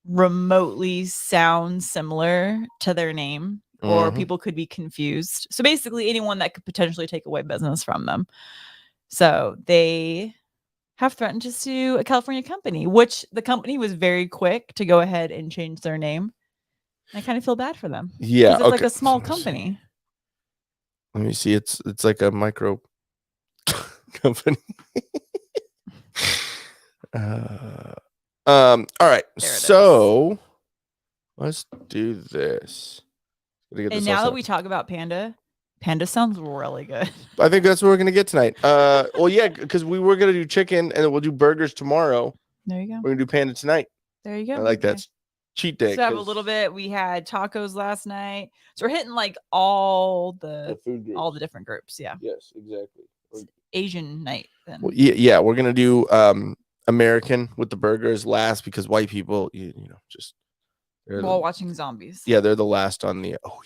remotely sounds similar to their name, or people could be confused. So basically anyone that could potentially take away business from them. So they have threatened to sue a California company, which the company was very quick to go ahead and change their name. I kind of feel bad for them. Yeah, It's like a small company. Let me see. It's like a micro company. All right. So let's do this. And now that we talk about Panda sounds really good. I think that's what we're gonna get tonight. Well, yeah, because we were gonna do chicken and then we'll do burgers tomorrow. There you go. We're gonna do Panda tonight. There you go. I like that cheat day. So have a little bit. We had tacos last night, so we're hitting like all the food groups. all the different groups. Yeah. Yes, exactly. It's Asian night then. Well, yeah, we're gonna do American with the burgers last because white people, you know, just while watching zombies. Yeah, they're the last on the. Oh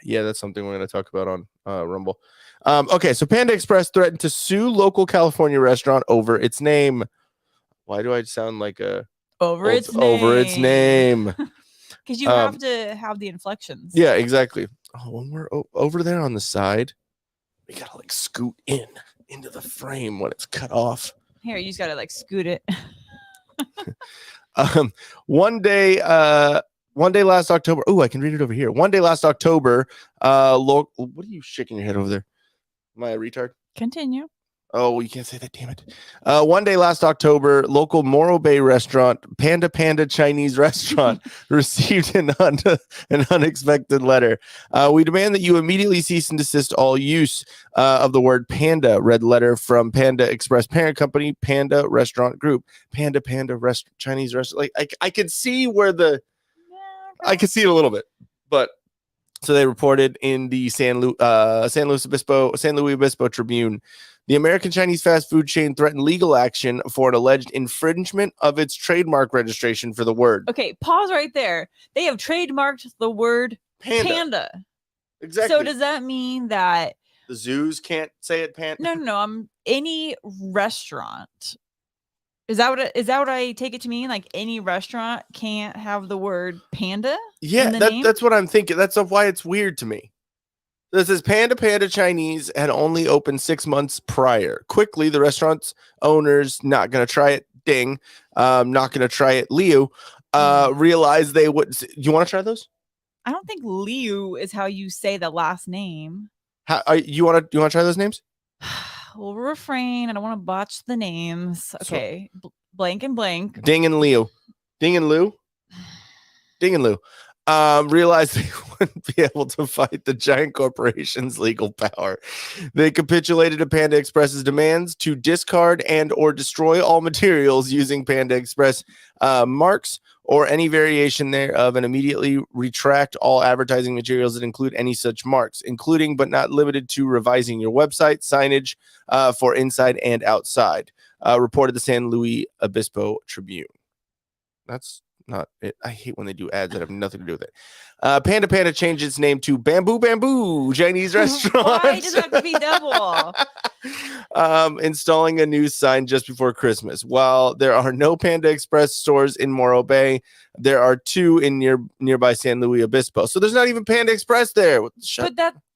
yeah, that's something we're gonna talk about on Rumble. Okay, so Panda Express threatened to sue local California restaurant over its name. Why do I sound like a over its name? Because you have to have the inflections. Yeah, exactly. Oh, when we're over there on the side, we gotta like scoot into the frame when it's cut off. Here, you just gotta like scoot it. One day last October. Oh, I can read it over here. One day last October. What are you shaking your head over there? Am I a retard? Continue. Oh, you can't say that, damn it. One day last October, local Morro Bay restaurant, Panda Chinese restaurant, received an unexpected letter. We demand that you immediately cease and desist all use of the word panda. Red letter from Panda Express parent company, Panda Restaurant Group. Panda Chinese restaurant. Like I could see where I could see it a little bit, but so they reported in the San Luis Obispo Tribune. The American Chinese fast food chain threatened legal action for an alleged infringement of its trademark registration for the word. Okay, pause right there. They have trademarked the word panda. Exactly. So does that mean that the zoos can't say it panda? No. Any restaurant. Is that what I take it to mean? Like any restaurant can't have the word panda? Yeah, that's what I'm thinking. That's why it's weird to me. This is Panda Chinese had only opened 6 months prior. Quickly, the restaurant's owners, not going to try it, ding, not going to try it, Liu, realized they would. You want to try those? I don't think Liu is how you say the last name. You want to try those names? We'll refrain. I don't want to botch the names. Okay. So, blank and blank. Ding and Liu. Ding and Liu. Ding and Liu. Realized they wouldn't be able to fight the giant corporation's legal power. They capitulated to Panda Express's demands to discard and or destroy all materials using Panda Express marks or any variation thereof, and immediately retract all advertising materials that include any such marks, including but not limited to revising your website signage for inside and outside, reported the San Luis Obispo Tribune. That's not it. I hate when they do ads that have nothing to do with it. Panda changed its name to Bamboo Chinese Restaurant. Why does it have to be double? Installing a new sign just before Christmas. While there are no Panda Express stores in Morro Bay, there are 2 in nearby San Luis Obispo. So there's not even Panda Express there. But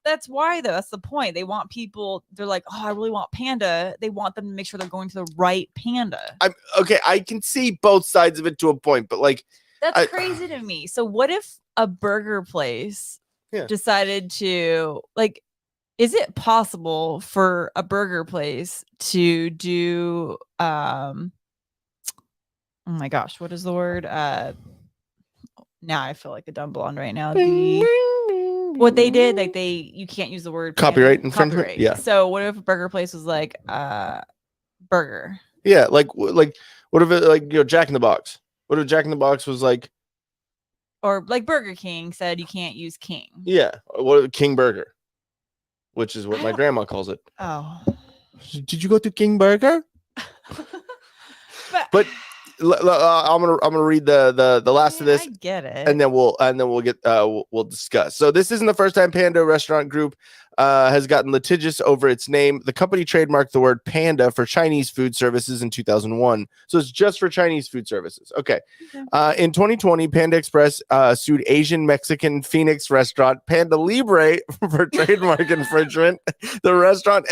that's why, though. That's the point. They want people. They're like, oh, I really want Panda. They want them to make sure they're going to the right Panda. Okay, I can see both sides of it to a point, but like that's crazy to me. So what if a burger place decided to like? Is it possible for a burger place to do? Oh my gosh, what is the word? Now I feel like a dumb blonde right now. What they did, like you can't use the word copyright infringement. Copyright. Yeah. So what if a burger place was like burger? Yeah, like what if it like Jack in the Box? What if Jack in the Box was like, or like Burger King said you can't use King? Yeah, what King Burger, which is what my grandma calls it. Oh, did you go to King Burger? but I'm gonna read the last of this. I get it, and then we'll get we'll discuss. So this isn't the first time Panda Restaurant Group has gotten litigious over its name. The company trademarked the word panda for Chinese food services in 2001. So it's just for Chinese food services. Okay. In 2020, Panda Express sued Asian Mexican Phoenix restaurant Panda Libre for trademark infringement. The restaurant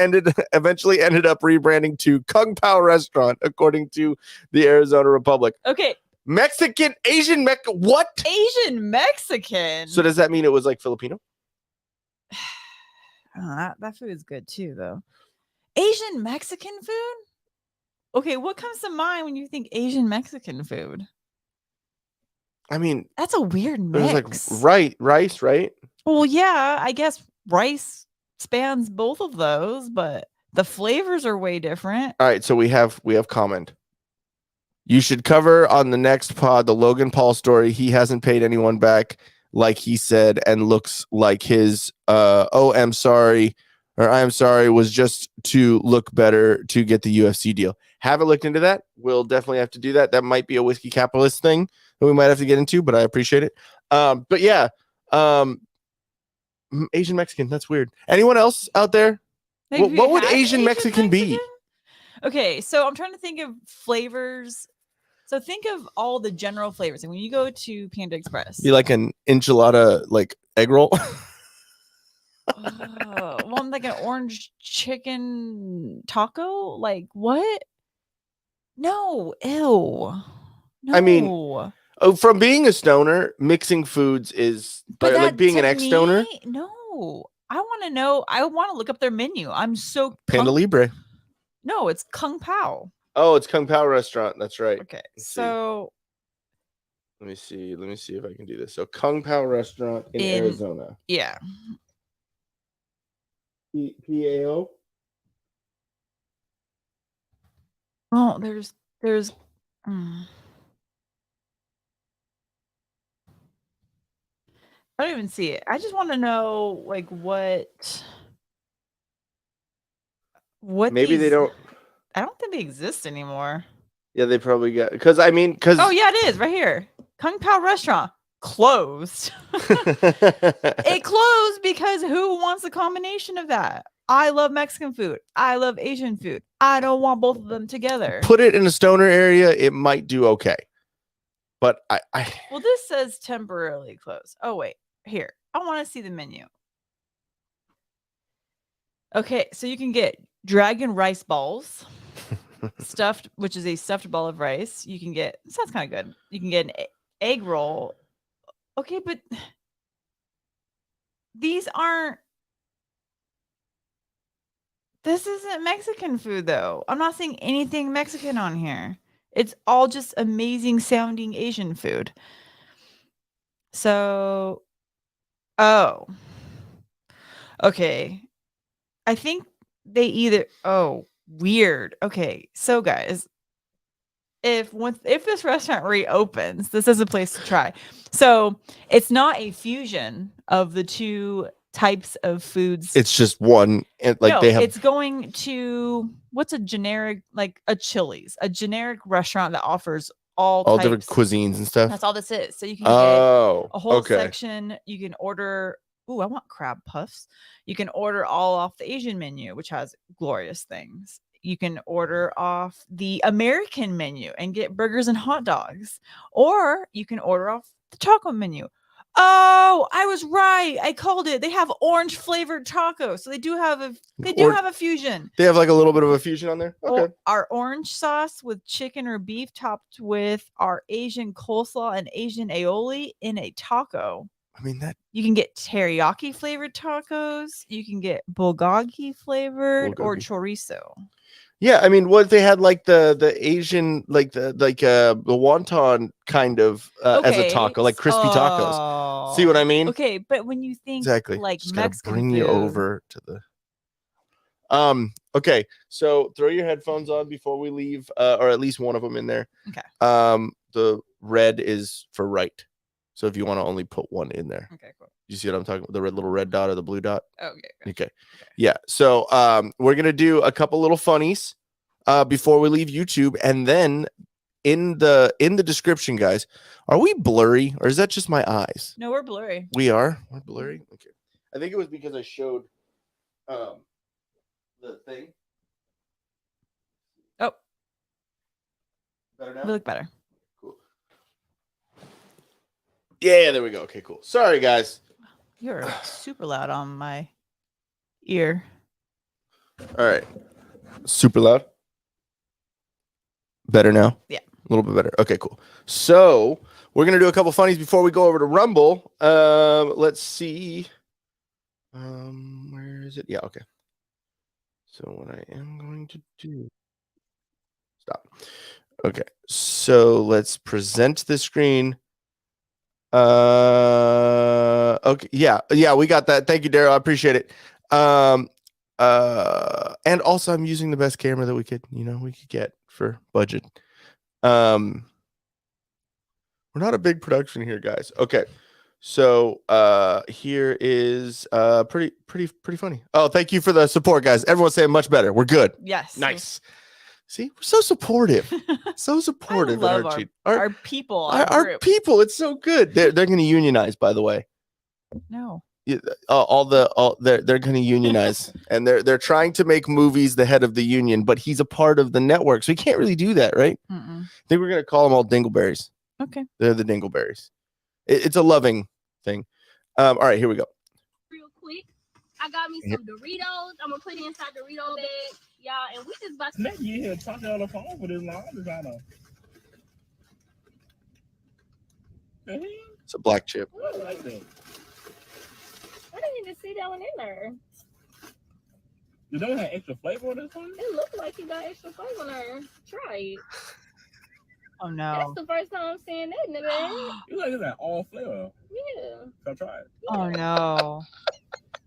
eventually ended up rebranding to Kung Pao Restaurant, according to the Arizona Republic. Okay. Mexican, Asian, what? Asian Mexican. So does that mean it was like Filipino? That food is good too, though. Asian Mexican food? Okay, what comes to mind when you think Asian Mexican food? I mean, that's a weird there's mix. like rice, right? Well, yeah, I guess rice spans both of those, but the flavors are way different. All right, so we have comment. You should cover on the next pod the Logan Paul story. He hasn't paid anyone back, like he said, and looks like his I'm sorry was just to look better to get the UFC deal. Haven't looked into that. We'll definitely have to do that. That might be a whiskey capitalist thing that we might have to get into, but I appreciate it. But yeah, Asian Mexican, that's weird. Anyone else out there? What would Asian Mexican be? Okay, so I'm trying to think of flavors. So think of all the general flavors. And when you go to Panda Express, Be like an enchilada, like egg roll. well, I'm like an orange chicken taco. Like what? No, ew. No. I mean, from being a stoner, mixing foods is like being an ex-stoner. No, I want to know. I want to look up their menu. I'm so Panda Libre. No, it's Kung Pao. Oh, it's Kung Pao Restaurant. That's right. Okay, so let me see if I can do this. So Kung Pao Restaurant in Arizona. Yeah. PAO. Oh, there's. I don't even see it. I just want to know, like, what. Maybe they don't. I don't think they exist anymore. Yeah, they probably got because oh yeah, it is right here. Kung Pao Restaurant closed. It closed because who wants a combination of that? I love Mexican food. I love Asian food. I don't want both of them together. Put it in a stoner area, it might do okay. But I well, this says temporarily closed. Oh wait, here. I want to see the menu. Okay, so you can get dragon rice balls. Stuffed, which is a stuffed ball of rice. You can get, sounds kind of good. You can get an egg roll. Okay, but this isn't Mexican food though. I'm not seeing anything Mexican on here. It's all just amazing sounding Asian food. So, okay. I think they either, weird. Okay, so guys, if this restaurant reopens, this is a place to try. So it's not a fusion of the two types of foods. It's just one. It's going to what's a generic, like a Chili's, a generic restaurant that offers all different cuisines and stuff. That's all this is. So you can get a whole section. You can order. Ooh, I want crab puffs. You can order all off the Asian menu, which has glorious things. You can order off the American menu and get burgers and hot dogs. Or you can order off the taco menu. Oh, I was right. I called it. They have orange flavored tacos. So they do have a fusion. They have like a little bit of a fusion on there. Okay. Our orange sauce with chicken or beef topped with our Asian coleslaw and Asian aioli in a taco. I mean, that you can get teriyaki flavored tacos. You can get bulgogi flavored or chorizo. Yeah, I mean, what if they had like the Asian, like the wonton kind of as a taco, like crispy tacos. See what I mean? Okay, but when you think like just Mexican bring food, you over to the. Okay, so throw your headphones on before we leave, or at least one of them in there. Okay. The red is for right. So if you want to only put one in there. Okay, cool. You see what I'm talking about? The little red dot or the blue dot? Okay. Yeah. So we're going to do a couple little funnies before we leave YouTube. And then in the description, guys, are we blurry or is that just my eyes? No, we're blurry. We are? We're blurry? Okay. I think it was because I showed the thing. Oh, Better now? we look better. Cool. Yeah, there we go. Okay, cool. Sorry, guys. You're super loud on my ear. All right. Super loud. Better now? Yeah. A little bit better. Okay, cool. So we're going to do a couple funnies before we go over to Rumble. Let's see. Where is it? Yeah, okay. So what I am going to do. Stop. Okay. So let's present the screen. Okay. Yeah, we got that. Thank you, Daryl. I appreciate it. And also I'm using the best camera that we could get for budget. We're not a big production here, guys. Okay. So here is pretty funny. Oh, thank you for the support, guys. Everyone's saying much better. We're good. Yes. Nice. See, we're so supportive. So supportive. I love our people. Our people. It's so good. They're going to unionize, by the way. No. Yeah, they're going to unionize, and they're trying to make movies the head of the union, but he's a part of the network, so he can't really do that, right? Mm-mm. I think we're going to call them all dingleberries. Okay. They're the dingleberries. It's a loving thing. All right, here we go. Real quick, I got me some Doritos. I'm gonna put it inside the Dorito bag, y'all, and we just about to. Let you here talking on the phone for this long. I'm trying to. It's a black chip. I like that. I didn't even see that one in there. You don't have extra flavor on this one? It looked like you got extra flavor on there. Try it. Oh no. That's the first time I'm seeing that in the bag. You like it's like all flavor. Yeah. So try it. Oh no.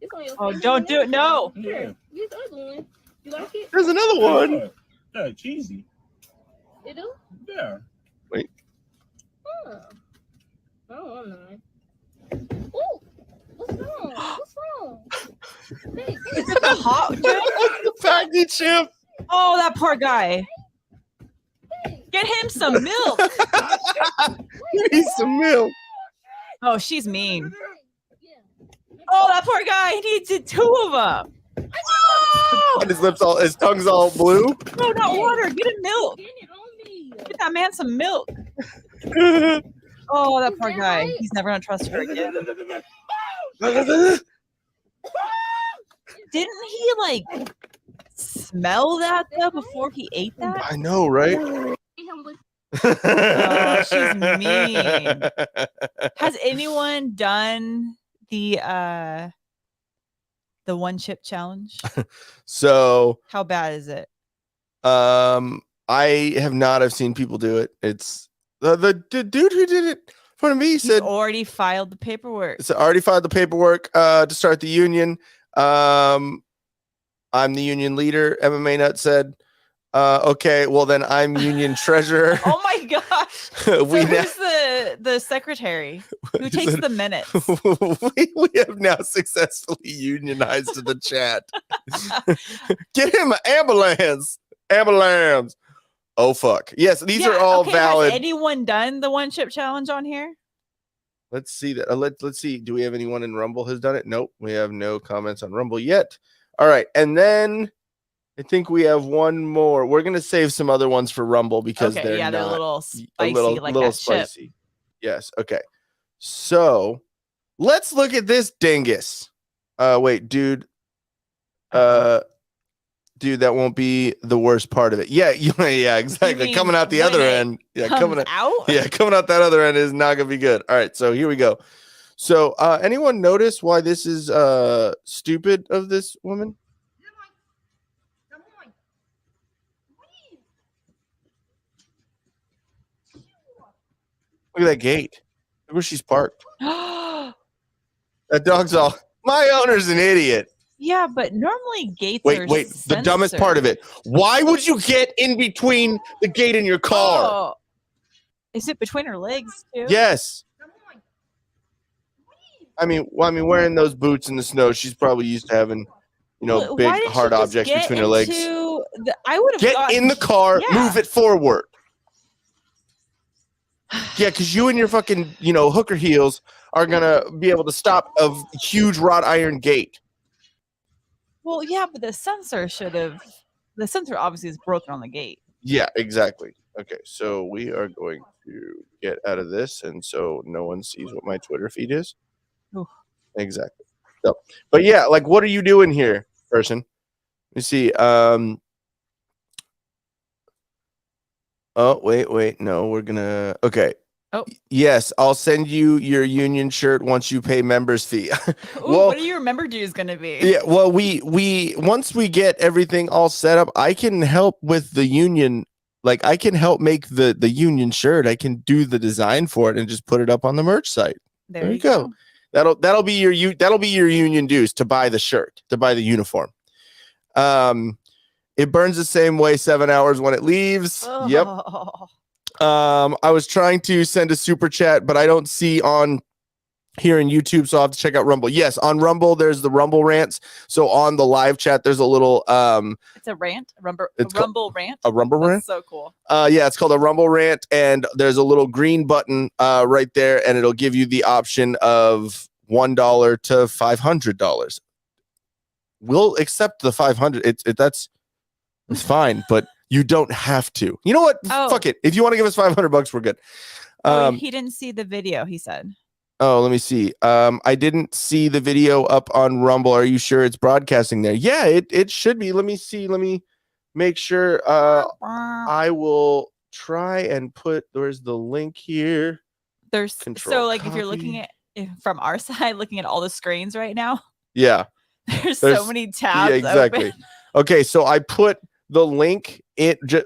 It's on your Oh, finger. don't do it. No. Here, use the other one. You like it? There's another one. Yeah, cheesy. You do? Yeah. Wait. Huh. Oh, I'm not. Ooh. What's wrong? What's wrong? Hey, Is it the hot The Packy chip. Oh, that poor guy. Get him some milk. You need some milk. Oh, she's mean. Oh, that poor guy. He needs two of them. And his tongue's all blue. No, not water. Get him milk. Get that man some milk. Oh, that poor guy. He's never gonna trust her again. Didn't he like smell that though before he ate that? I know, right? Oh, she's mean. Has anyone done the one chip challenge? So how bad is it? I have not. I've seen people do it. It's the dude who did it in front of me said already filed the paperwork. It's already filed the paperwork to start the union. I'm the union leader. MMA Nut said, okay, well then I'm union treasurer. Oh my gosh. Who's the secretary who takes the minutes? we have now successfully unionized the chat. Get him an ambulance. Ambulance. Oh fuck. Yes, these are all valid. Has anyone done the one chip challenge on here? Let's see that. Let's see. Do we have anyone in Rumble has done it? Nope. We have no comments on Rumble yet. All right. And then I think we have one more. We're going to save some other ones for Rumble because they're a little spicy, like that spicy. Chip. Yes. Okay. So let's look at this dingus. Wait, dude. Dude, that won't be the worst part of it. Yeah, yeah, exactly. Coming out the other end. Yeah, coming out. Yeah, coming out that other end is not gonna be good. All right, so here we go. So anyone notice why this is stupid of this woman? Look at that gate. Look where she's parked. That dog's all, my owner's an idiot. Yeah, but normally gates are Wait, the dumbest part of it. Why would you get in between the gate in your car? Oh. Is it between her legs too? Yes. I mean, wearing those boots in the snow, she's probably used to having, big hard objects between her legs. I would have get in the car, move it forward. Yeah, because you and your fucking, hooker heels are gonna be able to stop a huge wrought iron gate. Well, yeah, but the sensor obviously is broken on the gate. Yeah, exactly. Okay, so we are going to get out of this, and so no one sees what my Twitter feed is. Oof. Exactly. So, but yeah, like, what are you doing here, person? Let me see. Oh, wait. No, we're gonna. Okay. Oh. Yes, I'll send you your union shirt once you pay members fee. Ooh, what do you remember dues going to be? Yeah, well, we once we get everything all set up, I can help with the union. Like, I can help make the union shirt. I can do the design for it and just put it up on the merch site. There you go. That'll be your union dues to buy the shirt, to buy the uniform. It burns the same way 7 hours when it leaves. Oh. Yep. I was trying to send a super chat, but I don't see on here in YouTube, so I'll have to check out Rumble. Yes, on Rumble, there's the Rumble rants. So on the live chat, there's a little it's a rant, Rumble rant. A Rumble rant? So cool. Yeah, it's called a Rumble rant, and there's a little green button right there, and it'll give you the option of $1 to $500. We'll accept the 500. That's fine, but you don't have to. You know what? Oh. Fuck it. If you want to give us $500, we're good. He didn't see the video, he said. Oh, let me see. I didn't see the video up on Rumble. Are you sure it's broadcasting there? Yeah, it should be. Let me see. Let me make sure. I will try and there's the link here. There's Control so like copy. if you're looking at from our side, looking at all the screens right now. Yeah. There's so many tabs. Yeah, exactly. Open. Okay, so I put the link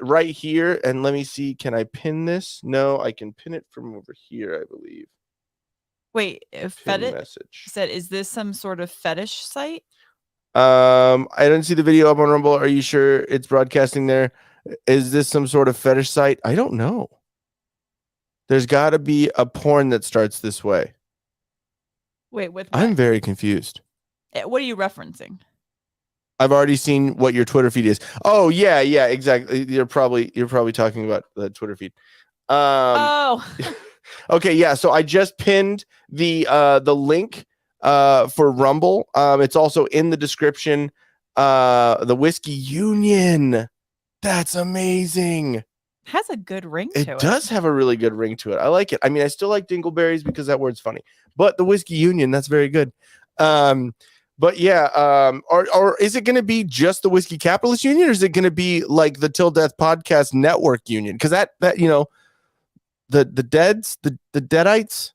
right here, and let me see. Can I pin this? No, I can pin it from over here, I believe. Wait, fetish message. Said, is this some sort of fetish site? I didn't see the video up on Rumble. Are you sure it's broadcasting there? Is this some sort of fetish site? I don't know. There's got to be a porn that starts this way. Wait, with I'm very confused. What are you referencing? I've already seen what your Twitter feed is. Oh, yeah, exactly. You're probably talking about the Twitter feed. Okay, yeah. So I just pinned the link for Rumble. It's also in the description. The Whiskey Union. That's amazing. Has a good ring to it. It does have a really good ring to it. I like it. I mean, I still like dingleberries because that word's funny. But the Whiskey Union, that's very good. But yeah, or is it going to be just the Whiskey Capitalist Union, or is it going to be like the Till Death Podcast Network Union? Because that you know, the Deadites.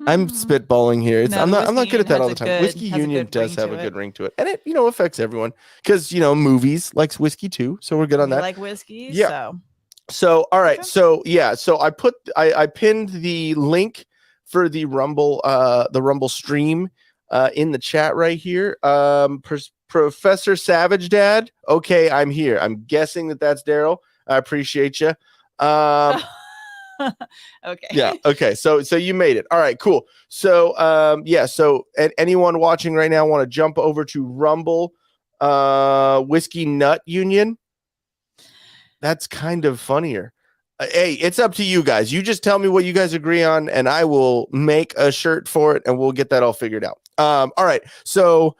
I'm spitballing here. I'm not good at that all the time. Whiskey Union does have a good ring to it, and it affects everyone because Movies likes whiskey too, so we're good on that. Like whiskey, yeah. So all right, so yeah, so I pinned the link for the Rumble stream in the chat right here. Professor Savage Dad. Okay, I'm here. I'm guessing that's Daryl. I appreciate you. Okay. Yeah. Okay. So you made it. All right. Cool. So yeah. So anyone watching right now want to jump over to Rumble, Whiskey Nut Union? That's kind of funnier. Hey, it's up to you guys. You just tell me what you guys agree on, and I will make a shirt for it, and we'll get that all figured out. All right. So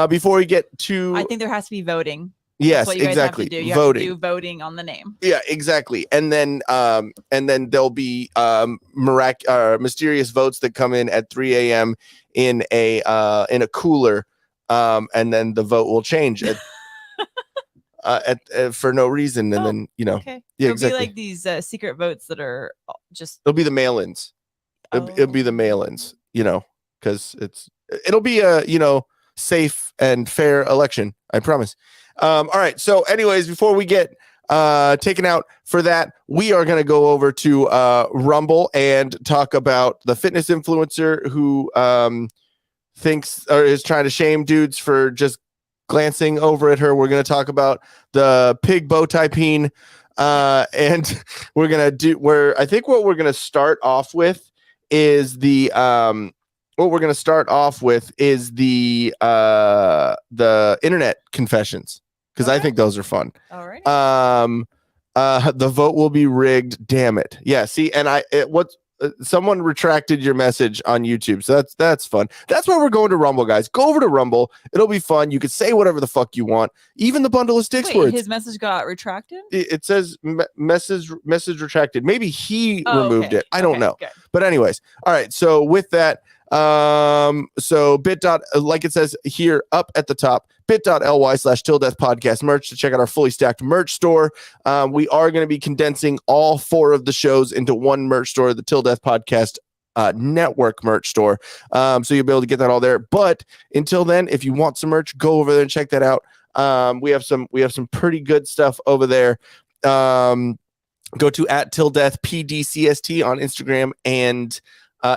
before we get to, I think there has to be voting. Yes, what you guys exactly. Have to do. You voting. Have to do voting on the name. Yeah, exactly. And then there'll be mysterious votes that come in at 3 a.m. in a cooler, and then the vote will change for no reason. And then okay. Yeah, It'll exactly. be like these secret votes that are just. It'll be the mail-ins. It'll be the mail-ins. Because it'll be a safe and fair election. I promise. All right. So anyways, before we get taken out for that, we are going to go over to Rumble and talk about the fitness influencer who thinks or is trying to shame dudes for just glancing over at her. We're going to talk about the pig bow tie Peen, and we're going to I think what we're going to start off with is the internet confessions, because I think those are fun. All right. The vote will be rigged. Damn it. Yeah. See, and someone retracted your message on YouTube, so that's fun. That's why we're going to Rumble, guys. Go over to Rumble. It'll be fun. You can say whatever the fuck you want, even the bundle of sticks words. His message got retracted. It says message retracted. Maybe he removed it. I don't know. Good. But anyways, all right. So with that, so like it says here up at the top, bit.ly/tilldeathpodcast merch to check out our fully stacked merch store. We are going to be condensing all 4 of the shows into one merch store, the Till Death Podcast network merch store. So you'll be able to get that all there. But until then, if you want some merch, go over there and check that out. We have some pretty good stuff over there. Go to @TillDeathPDCST on Instagram and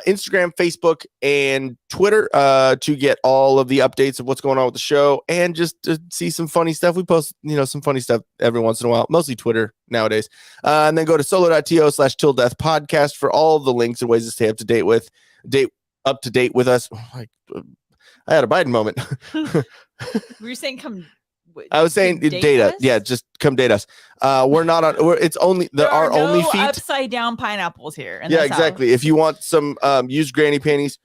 Instagram, Facebook, and Twitter to get all of the updates of what's going on with the show and just to see some funny stuff. We post, some funny stuff every once in a while, mostly Twitter nowadays. And then go to solo.to/tilldeathpodcast for all of the links and ways to stay up to date with us. I had a Biden moment. Were you saying come? I was saying date us. Yeah, just come date us. We're not on. It's only our only feet. Upside down pineapples here. Yeah, exactly. If you want some used granny panties,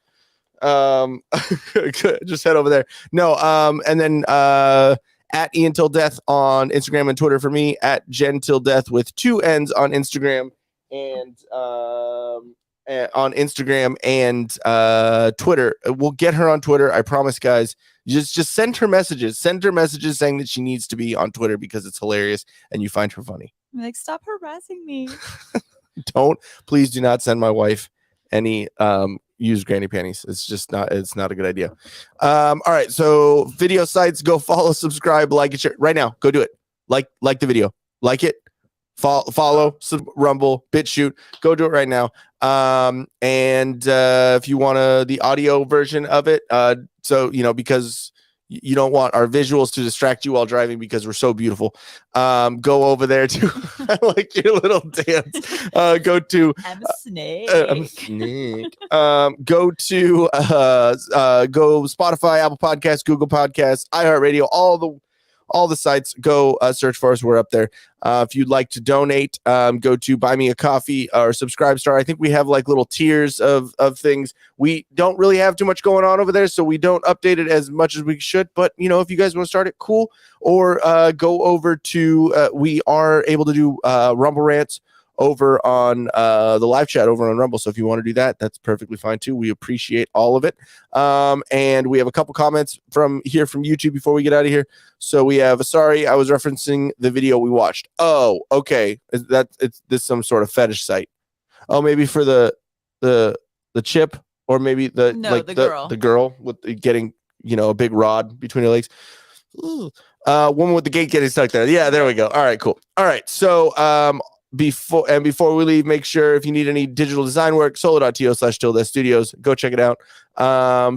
just head over there. No, and then at Ian Till Death on Instagram and Twitter for me, at Jen Till Death with 2 N's on Instagram and Twitter. We'll get her on Twitter. I promise, guys. Just send her messages. Send her messages saying that she needs to be on Twitter because it's hilarious and you find her funny. Like, stop harassing me. Please do not send my wife any used granny panties. It's not a good idea. All right. So video sites, go follow, subscribe, like, and share right now. Go do it. Like the video. Like it. Follow Rumble, BitChute. Go do it right now. And if you want the audio version of it, so because you don't want our visuals to distract you while driving because we're so beautiful, go over there to I like your little dance. Go to I'm a snake. I'm a snake. Go to go Spotify, Apple Podcasts, Google Podcasts, iHeartRadio, all the sites. Go search for us. We're up there. If you'd like to donate, go to Buy Me a Coffee or Subscribe Star. I think we have like little tiers of things. We don't really have too much going on over there, so we don't update it as much as we should. But, if you guys want to start it, cool. Or go over to, we are able to do Rumble Rants over on the live chat over on Rumble. So if you want to do that, that's perfectly fine too. We appreciate all of it. And we have a couple comments from YouTube before we get out of here. So we have, sorry, I was referencing the video we watched. Oh, okay. Is this some sort of fetish site? Oh, maybe for the chip, or maybe the girl with getting, a big rod between her legs. Woman with the gate getting stuck there. Yeah, there we go. All right, cool. All right. So, before we leave, make sure if you need any digital design work, solo.to/Till Studios, go check it out.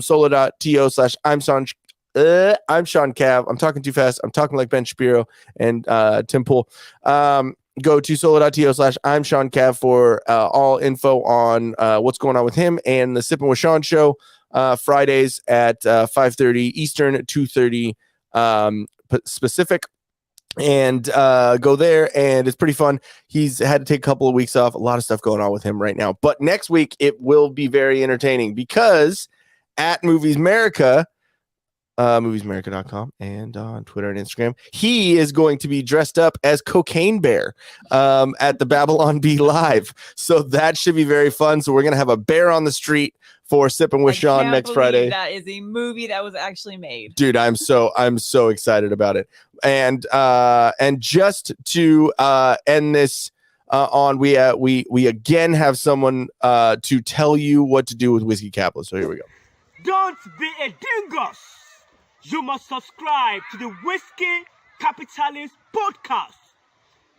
Solo.to/I'm Sean Cav. I'm talking too fast. I'm talking like Ben Shapiro and Tim Pool. Go to solo.to/I'm Sean Cav for all info on what's going on with him and the Sipping with Sean show, Fridays at 5:30 Eastern, 2:30 Pacific. And go there, and it's pretty fun. He's had to take a couple of weeks off. A lot of stuff going on with him right now. But next week, it will be very entertaining because at Movies America, moviesamerica.com, and on Twitter and Instagram, he is going to be dressed up as Cocaine Bear at the Babylon Bee Live. So that should be very fun. So we're going to have a bear on the street for Sipping with Sean next Friday. That is a movie that was actually made. Dude, I'm so excited about it. And just to end this on, we again have someone to tell you what to do with Whiskey Capitalist. So here we go. Don't be a dingus. You must subscribe to the Whiskey Capitalist podcast.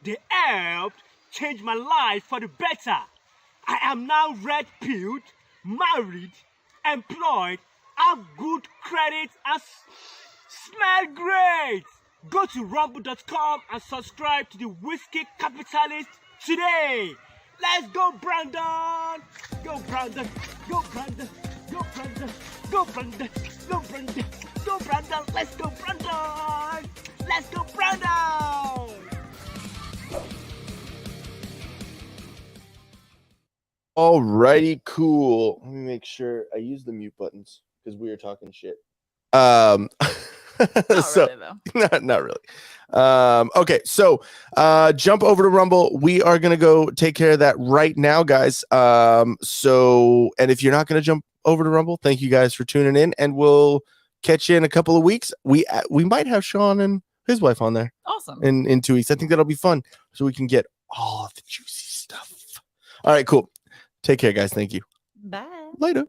They helped change my life for the better. I am now red-pilled, married, employed, have good credit, and smell great. Go to rumble.com and subscribe to the Whiskey Capitalist today. Let's go, Brandon. Go, Brandon. Go, Brandon. Go, Brandon. Go, Brandon. Go, Brandon. Go, Brandon. Let's go, Brandon. Let's go, Brandon. Alrighty, cool. Let me make sure I use the mute buttons because we are talking shit. Not So really, though. not really. Okay, so jump over to Rumble. We are gonna go take care of that right now, guys. So, and if you're not gonna jump over to Rumble, thank you guys for tuning in, and we'll catch you in a couple of weeks. We might have Sean and his wife on there Awesome. in 2 weeks. I think that'll be fun, so we can get all of the juicy stuff. All right, cool. Take care, guys. Thank you. Bye. Later.